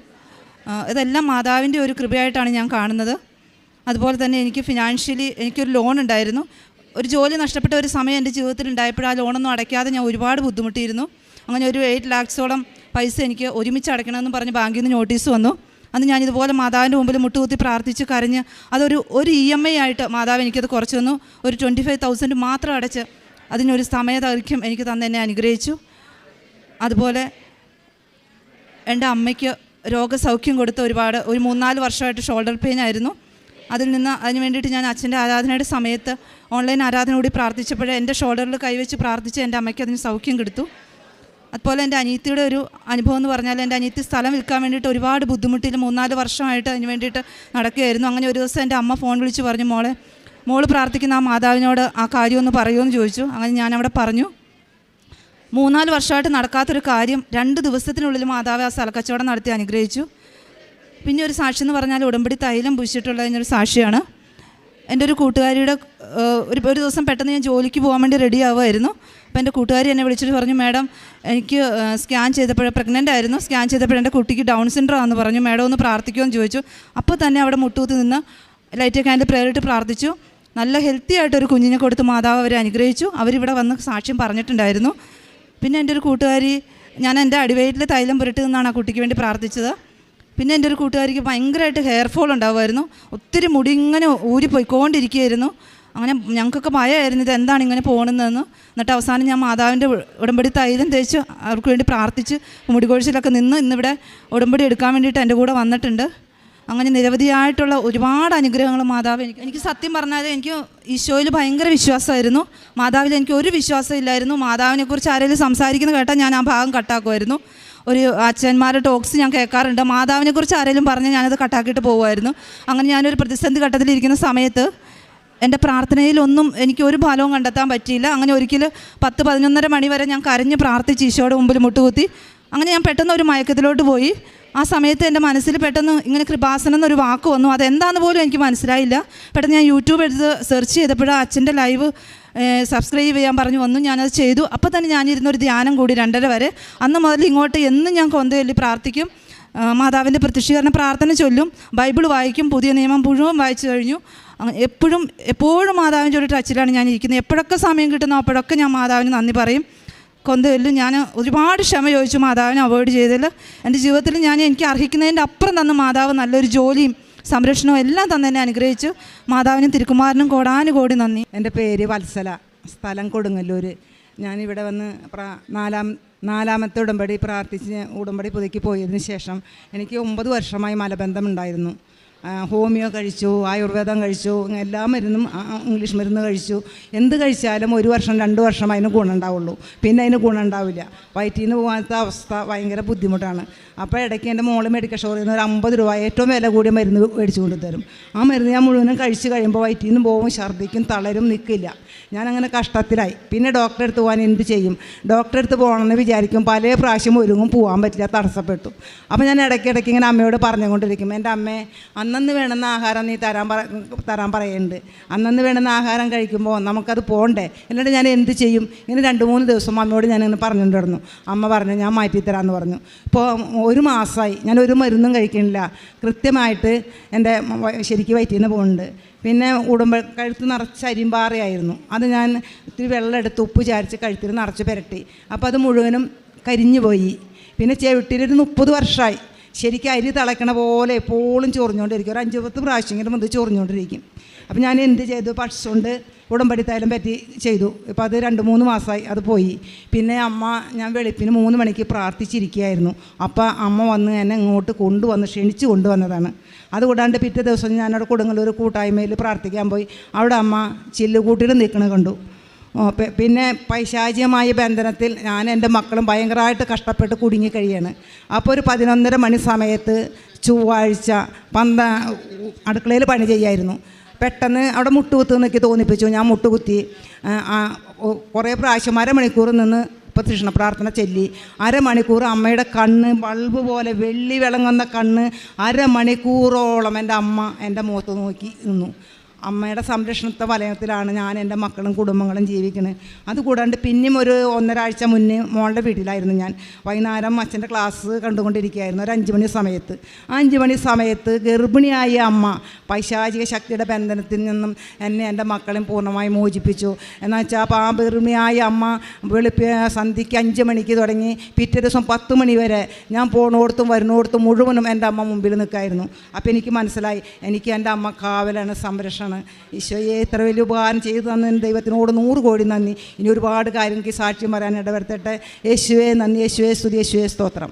ഇതെല്ലാം മാതാവിൻ്റെ ഒരു കൃപയായിട്ടാണ് ഞാൻ കാണുന്നത്. അതുപോലെ തന്നെ എനിക്ക് ഫിനാൻഷ്യലി എനിക്കൊരു ലോൺ ഉണ്ടായിരുന്നു. ഒരു ജോലി നഷ്ടപ്പെട്ട ഒരു സമയം എൻ്റെ ജീവിതത്തിൽ ഉണ്ടായപ്പോൾ ആ ലോണൊന്നും അടയ്ക്കാതെ ഞാൻ ഒരുപാട് ബുദ്ധിമുട്ടിയിരുന്നു. അങ്ങനെ ഒരു 8 lakhs-ഓളം പൈസ എനിക്ക് ഒരുമിച്ച് അടയ്ക്കണമെന്ന് പറഞ്ഞ് ബാങ്കിൽ നിന്ന് നോട്ടീസ് വന്നു. അന്ന് ഞാനിതുപോലെ മാതാവിൻ്റെ മുമ്പിൽ മുട്ടുകുത്തി പ്രാർത്ഥിച്ച് കരഞ്ഞ് അതൊരു EMI ആയിട്ട് മാതാവ് എനിക്കത് കുറച്ച് തന്നു. ഒരു 25,000 മാത്രം അടച്ച് അതിനൊരു സമയദൈർഘ്യം എനിക്ക് തന്നെ എന്നെ അനുഗ്രഹിച്ചു. അതുപോലെ എൻ്റെ അമ്മയ്ക്ക് രോഗസൗഖ്യം കൊടുത്ത് ഒരു 3-4 വർഷമായിട്ട് ഷോൾഡർ പെയിൻ ആയിരുന്നു. അതിന് വേണ്ടിയിട്ട് ഞാൻ അച്ഛൻ്റെ ആരാധനയുടെ സമയത്ത് ഓൺലൈൻ ആരാധന കൂടി പ്രാർത്ഥിച്ചപ്പോഴേ എൻ്റെ ഷോൾഡറിൽ കൈവച്ച് പ്രാർത്ഥിച്ച് എൻ്റെ അമ്മയ്ക്ക് അതിന് സൗഖ്യം കൊടുത്തു. അതുപോലെ എൻ്റെ അനിയത്തിയുടെ ഒരു അനുഭവം എന്ന് പറഞ്ഞാൽ, എൻ്റെ അനിയത്തി സ്ഥലം വിൽക്കാൻ വേണ്ടിയിട്ട് ഒരുപാട് ബുദ്ധിമുട്ടിൽ 3-4 വർഷമായിട്ട് അതിന് വേണ്ടിയിട്ട് നടക്കുകയായിരുന്നു. അങ്ങനെ ഒരു ദിവസം എൻ്റെ അമ്മ ഫോൺ വിളിച്ച് പറഞ്ഞു, മോള് പ്രാർത്ഥിക്കുന്ന ആ മാതാവിനോട് ആ കാര്യമൊന്ന് പറയുമെന്ന് ചോദിച്ചു. അങ്ങനെ ഞാനവിടെ പറഞ്ഞു. 3-4 വർഷമായിട്ട് നടക്കാത്തൊരു കാര്യം 2 ദിവസത്തിനുള്ളിൽ മാതാവ് ആ സ്ഥലക്കച്ചവടം നടത്തി അനുഗ്രഹിച്ചു. പിന്നെ ഒരു സാക്ഷി എന്ന് പറഞ്ഞാൽ ഉടമ്പടി തൈലം പൂശിയിട്ടുള്ളതിനൊരു സാക്ഷിയാണ്. എൻ്റെ ഒരു കൂട്ടുകാരിയുടെ ഒരു ദിവസം പെട്ടെന്ന് ഞാൻ ജോലിക്ക് പോകാൻ വേണ്ടി റെഡി ആവുമായിരുന്നു. അപ്പോൾ എൻ്റെ കൂട്ടുകാരി എന്നെ വിളിച്ചിട്ട് പറഞ്ഞു, മാഡം എനിക്ക് സ്കാൻ ചെയ്തപ്പോൾ പ്രഗ്നൻ്റ് ആയിരുന്നു, സ്കാൻ ചെയ്തപ്പോൾ എൻ്റെ കുട്ടിക്ക് ഡൗൺ സിൻഡ്രോം ആണെന്ന് പറഞ്ഞു, മാഡം ഒന്ന് പ്രാർത്ഥിക്കുമെന്ന് ചോദിച്ചു. അപ്പോൾ തന്നെ അവിടെ മുട്ടുകുത്തി നിന്ന് ലൈറ്റ് ക്യാൻഡിൽ പ്രേയറിട്ട് പ്രാർത്ഥിച്ചു. നല്ല ഹെൽത്തി ആയിട്ടൊരു കുഞ്ഞിനെ കൊടുത്ത് മാതാവ് അവരെ അനുഗ്രഹിച്ചു. അവരിവിടെ വന്ന് സാക്ഷ്യം പറഞ്ഞിട്ടുണ്ടായിരുന്നു. പിന്നെ എൻ്റെ ഒരു കൂട്ടുകാരി, ഞാൻ എൻ്റെ അടിവയറ്റിൽ തൈലം പുരട്ടി നിന്നാണ് ആ കുട്ടിക്ക് വേണ്ടി പ്രാർത്ഥിച്ചത്. പിന്നെ എൻ്റെ ഒരു കൂട്ടുകാരിക്ക് ഭയങ്കരമായിട്ട് ഹെയർ ഫോൾ ഉണ്ടാവുമായിരുന്നു. ഒത്തിരി മുടി ഇങ്ങനെ ഊരിപ്പോയിക്കൊണ്ടിരിക്കുകയായിരുന്നു. അങ്ങനെ ഞങ്ങൾക്കൊക്കെ ഭയമായിരുന്നു ഇത് എന്താണ് ഇങ്ങനെ പോകണമെന്ന്. എന്നിട്ട് അവസാനം ഞാൻ മാതാവിൻ്റെ ഉടമ്പടി തൈലം തേച്ച് അവർക്ക് വേണ്ടി പ്രാർത്ഥിച്ച് മുടികൊഴിച്ചിലൊക്കെ നിന്ന് ഇന്നിവിടെ ഉടമ്പടി എടുക്കാൻ വേണ്ടിയിട്ട് എൻ്റെ കൂടെ വന്നിട്ടുണ്ട്. അങ്ങനെ നിരവധിയായിട്ടുള്ള ഒരുപാട് അനുഗ്രഹങ്ങൾ മാതാവ് എനിക്ക് സത്യം പറഞ്ഞാൽ എനിക്ക് ഈശോയിൽ ഭയങ്കര വിശ്വാസമായിരുന്നു. മാതാവിൽ എനിക്ക് ഒരു വിശ്വാസം ഇല്ലായിരുന്നു. മാതാവിനെക്കുറിച്ച് ആരെങ്കിലും സംസാരിക്കുന്നത് കേട്ടാൽ ഞാൻ ആ ഭാഗം കട്ടാക്കുമായിരുന്നു. ഒരു അച്ഛന്മാരുടെ ടോക്സ് ഞാൻ കേൾക്കാറുണ്ട്, മാതാവിനെക്കുറിച്ച് ആരെങ്കിലും പറഞ്ഞാൽ ഞാനത് കട്ടാക്കിയിട്ട് പോകുമായിരുന്നു. അങ്ങനെ ഞാനൊരു പ്രതിസന്ധി ഘട്ടത്തിലിരിക്കുന്ന സമയത്ത് എൻ്റെ പ്രാർത്ഥനയിലൊന്നും എനിക്ക് ഒരു ഫലവും കണ്ടെത്താൻ പറ്റിയില്ല. അങ്ങനെ ഒരിക്കൽ 10-11:30 മണി വരെ ഞാൻ കരഞ്ഞ് പ്രാർത്ഥിച്ച് ഈശോയുടെ മുമ്പിൽ മുട്ടുകുത്തി. അങ്ങനെ ഞാൻ പെട്ടെന്ന് ഒരു മയക്കത്തിലോട്ട് പോയി. ആ സമയത്ത് എൻ്റെ മനസ്സിൽ പെട്ടെന്ന് ഇങ്ങനെ കൃപാസനം എന്നൊരു വാക്ക് വന്നു. അതെന്താണെന്ന് പോലും എനിക്ക് മനസ്സിലായില്ല. പെട്ടെന്ന് ഞാൻ യൂട്യൂബ് എടുത്ത് സെർച്ച് ചെയ്തപ്പോൾ അച്ഛൻ്റെ ലൈവ് സബ്സ്ക്രൈബ് ചെയ്യാൻ പറഞ്ഞു വന്നു. ഞാനത് ചെയ്തു. അപ്പോൾ തന്നെ ഞാനിരുന്നൊരു ധ്യാനം കൂടി 2:30 വരെ. അന്ന് മുതൽ ഇങ്ങോട്ട് എന്നും ഞാൻ കൊന്തയൊല്ലി പ്രാർത്ഥിക്കും, മാതാവിൻ്റെ പ്രത്യക്ഷീകരണ പ്രാർത്ഥന ചൊല്ലും, ബൈബിൾ വായിക്കും, പുതിയ നിയമം മുഴുവൻ വായിച്ചു കഴിഞ്ഞു. എപ്പോഴും മാതാവിൻ്റെ ഒരു ടച്ചിലാണ് ഞാൻ ഇരിക്കുന്നത്. എപ്പോഴൊക്കെ സമയം കിട്ടുന്നോ അപ്പോഴൊക്കെ ഞാൻ മാതാവിന് നന്ദി പറയും. കൊന്തയിലും ഞാൻ ഒരുപാട് ക്ഷമ ചോദിച്ചു മാതാവിനെ അവോയ്ഡ് ചെയ്തതിൽ. എൻ്റെ ജീവിതത്തിൽ എനിക്ക് അർഹിക്കുന്നതിൻ്റെ അപ്പുറം തന്ന മാതാവ് നല്ലൊരു ജോലിയും സംരക്ഷണവും എല്ലാം തന്നെ എന്നെ അനുഗ്രഹിച്ചു. മാതാവിനും തിരുക്കുമാരനും കോടാനുകോടി നന്ദി.
എൻ്റെ പേര് വത്സല, സ്ഥലം കൊടുങ്ങല്ലൂർ. ഞാനിവിടെ വന്ന് നാലാമത്തെ ഉടമ്പടി പ്രാർത്ഥിച്ച് ഉടമ്പടി പുതുക്കി പോയതിന് ശേഷം എനിക്ക് 9 വർഷമായി മലബന്ധം ഉണ്ടായിരുന്നു. ഹോമിയോ കഴിച്ചു, ആയുർവേദം കഴിച്ചു, എല്ലാ മരുന്നും ഇംഗ്ലീഷ് മരുന്ന് കഴിച്ചു. എന്ത് കഴിച്ചാലും 1 വർഷം 2 വർഷം അതിന് ഗുണം ഉണ്ടാവുള്ളൂ, പിന്നെ അതിന് ഗുണം ഉണ്ടാവില്ല. വയറ്റിൽ നിന്ന് പോകാത്ത അവസ്ഥ ഭയങ്കര ബുദ്ധിമുട്ടാണ്. അപ്പോൾ ഇടയ്ക്ക് എൻ്റെ മോള് മെഡിക്കൽ സ്റ്റോറിൽ നിന്ന് ഒരു 50 രൂപ ഏറ്റവും വില കൂടിയ മരുന്ന് മേടിച്ചു കൊണ്ട് തരും. ആ മരുന്ന് ഞാൻ മുഴുവനും കഴിച്ച് കഴിയുമ്പോൾ വയറ്റിൽ നിന്ന് പോകും, ഛർദ്ദിക്കും, തളരും, നിൽക്കില്ല. ഞാനങ്ങനെ കഷ്ടത്തിലായി. പിന്നെ ഡോക്ടറെ അടുത്ത് പോകാൻ എന്ത് ചെയ്യും? ഡോക്ടറെ അടുത്ത് പോകണമെന്ന് വിചാരിക്കും, പല പ്രാവശ്യം ഒരുങ്ങും, പോകാൻ പറ്റില്ല, തടസ്സപ്പെട്ടു. അപ്പോൾ ഞാൻ ഇടയ്ക്കിടയ്ക്ക് ഇങ്ങനെ അമ്മയോട് പറഞ്ഞുകൊണ്ടിരിക്കും, എൻ്റെ അമ്മേ അന്നന്ന് വേണമെന്ന ആഹാരം നീ തരാൻ പറയുന്നുണ്ട്. അന്നന്ന് വേണമെന്ന ആഹാരം കഴിക്കുമ്പോൾ നമുക്കത് പോകണ്ടേ, എന്നിട്ട് ഞാൻ എന്ത് ചെയ്യും? ഇങ്ങനെ 2-3 ദിവസം അമ്മയോട് ഞാനിങ്ങനെ പറഞ്ഞുകൊണ്ടിരുന്നു. അമ്മ പറഞ്ഞു ഞാൻ മാറ്റിത്തരാമെന്ന് പറഞ്ഞു. ഇപ്പോൾ 1 മാസമായി ഞാൻ ഒരു മരുന്നും കഴിക്കുന്നില്ല. കൃത്യമായിട്ട് എൻ്റെ ശരിക്കും വയറ്റിൽ നിന്ന് പോകുന്നുണ്ട്. പിന്നെ കഴുത്ത് നിറച്ച് അരിമ്പാറയായിരുന്നു. അത് ഞാൻ ഇത്തിരി വെള്ളം എടുത്ത് ഉപ്പ് ചാരിച്ച് കഴുത്തിൽ നിറച്ച് പുരട്ടി. അപ്പോൾ അത് മുഴുവനും കരിഞ്ഞു പോയി. പിന്നെ ചെവിട്ടിലൊരു 30 വർഷമായി ശരിക്കും അരി തിളയ്ക്കണ പോലെ എപ്പോഴും ചൊറിഞ്ഞുകൊണ്ടിരിക്കും. ഒരു 5-10 പ്രാവശ്യമെങ്കിലും ഇത് ചൊറിഞ്ഞുകൊണ്ടിരിക്കും. അപ്പോൾ ഞാൻ എന്ത് ചെയ്തു? പക്ഷുകൊണ്ട് ഉടമ്പടി തൈലം പറ്റി ചെയ്തു. ഇപ്പോൾ അത് 2-3 മാസമായി അത് പോയി. പിന്നെ ഞാൻ വെളുപ്പിന് 3 മണിക്ക് പ്രാർത്ഥിച്ചിരിക്കുകയായിരുന്നു. അപ്പോൾ അമ്മ വന്ന് എന്നെ ഇങ്ങോട്ട് ക്ഷണിച്ച് കൊണ്ടുവന്നതാണ്. അതുകൂടാണ്ട് പിറ്റേ ദിവസം ഞാനവിടെ കൊടുങ്ങല്ലൂർ കൂട്ടായ്മയിൽ പ്രാർത്ഥിക്കാൻ പോയി. അവിടെ അമ്മ ചില്ലുകൂട്ടിൽ നിൽക്കണ കണ്ടു. പിന്നെ പൈശാചികമായ ബന്ധനത്തിൽ ഞാൻ എൻ്റെ മക്കളും ഭയങ്കരമായിട്ട് കഷ്ടപ്പെട്ട് കുടുങ്ങി കഴിയാണ്. അപ്പോൾ ഒരു 11:30 മണി സമയത്ത് ചൊവ്വാഴ്ച അടുക്കളയിൽ പണി ചെയ്യായിരുന്നു. പെട്ടെന്ന് അവിടെ മുട്ടുകുത്ത് എനിക്ക് തോന്നിപ്പിച്ചു. ഞാൻ മുട്ടുകുത്തി കുറേ പ്രാവശ്യം 1/2 മണിക്കൂർ നിന്ന് പ്രദക്ഷിണ പ്രാർത്ഥന ചൊല്ലി. 1/2 മണിക്കൂർ അമ്മയുടെ കണ്ണ് ബൾബ് പോലെ വെള്ളി വിളങ്ങുന്ന കണ്ണ് 1/2 മണിക്കൂറോളം എൻ്റെ അമ്മ എൻ്റെ മുഖത്ത് നോക്കി നിന്നു. അമ്മയുടെ സംരക്ഷണത്തെ വലയത്തിലാണ് ഞാൻ എൻ്റെ മക്കളും കുടുംബങ്ങളും ജീവിക്കുന്നത്. അതുകൂടാണ്ട് പിന്നെയും ഒരു 1.5 ആഴ്ച മുന്നേ മോളുടെ വീട്ടിലായിരുന്നു ഞാൻ. വൈകുന്നേരം അച്ഛൻ്റെ ക്ലാസ് കണ്ടുകൊണ്ടിരിക്കുകയായിരുന്നു ഒരു 5 മണി സമയത്ത്. 5 മണി സമയത്ത് ഗർഭിണിയായ അമ്മ പൈശാചിക ശക്തിയുടെ ബന്ധനത്തിൽ നിന്നും എൻ്റെ മക്കളെയും പൂർണ്ണമായി മോചിപ്പിച്ചു. എന്ന് വെച്ചാൽ അപ്പോൾ ആ ഗർഭിണിയായ അമ്മ സന്ധ്യയ്ക്ക് 5 മണിക്ക് തുടങ്ങി പിറ്റേ ദിവസം 10 മണി വരെ ഞാൻ പോണോടത്തും വരുന്നോടത്തും മുഴുവനും എൻ്റെ അമ്മ മുമ്പിൽ നിൽക്കായിരുന്നു. അപ്പോൾ എനിക്ക് മനസ്സിലായി എനിക്ക് എൻ്റെ അമ്മ കാവലാണ്, സംരക്ഷണം സന്തോഷമാണ്. ഈശോയെ ഇത്ര വലിയ ഉപകാരം ചെയ്തു തന്നതിന് ദൈവത്തിനോട് 100 കോടി നന്ദി. ഇനി ഒരുപാട് കാര്യം എനിക്ക് സാക്ഷ്യം പറയാൻ ഇടവരുത്തട്ടെ. യേശുവേ നന്ദി, യേശുവേ സ്തുതി, യേശുവേ സ്തോത്രം.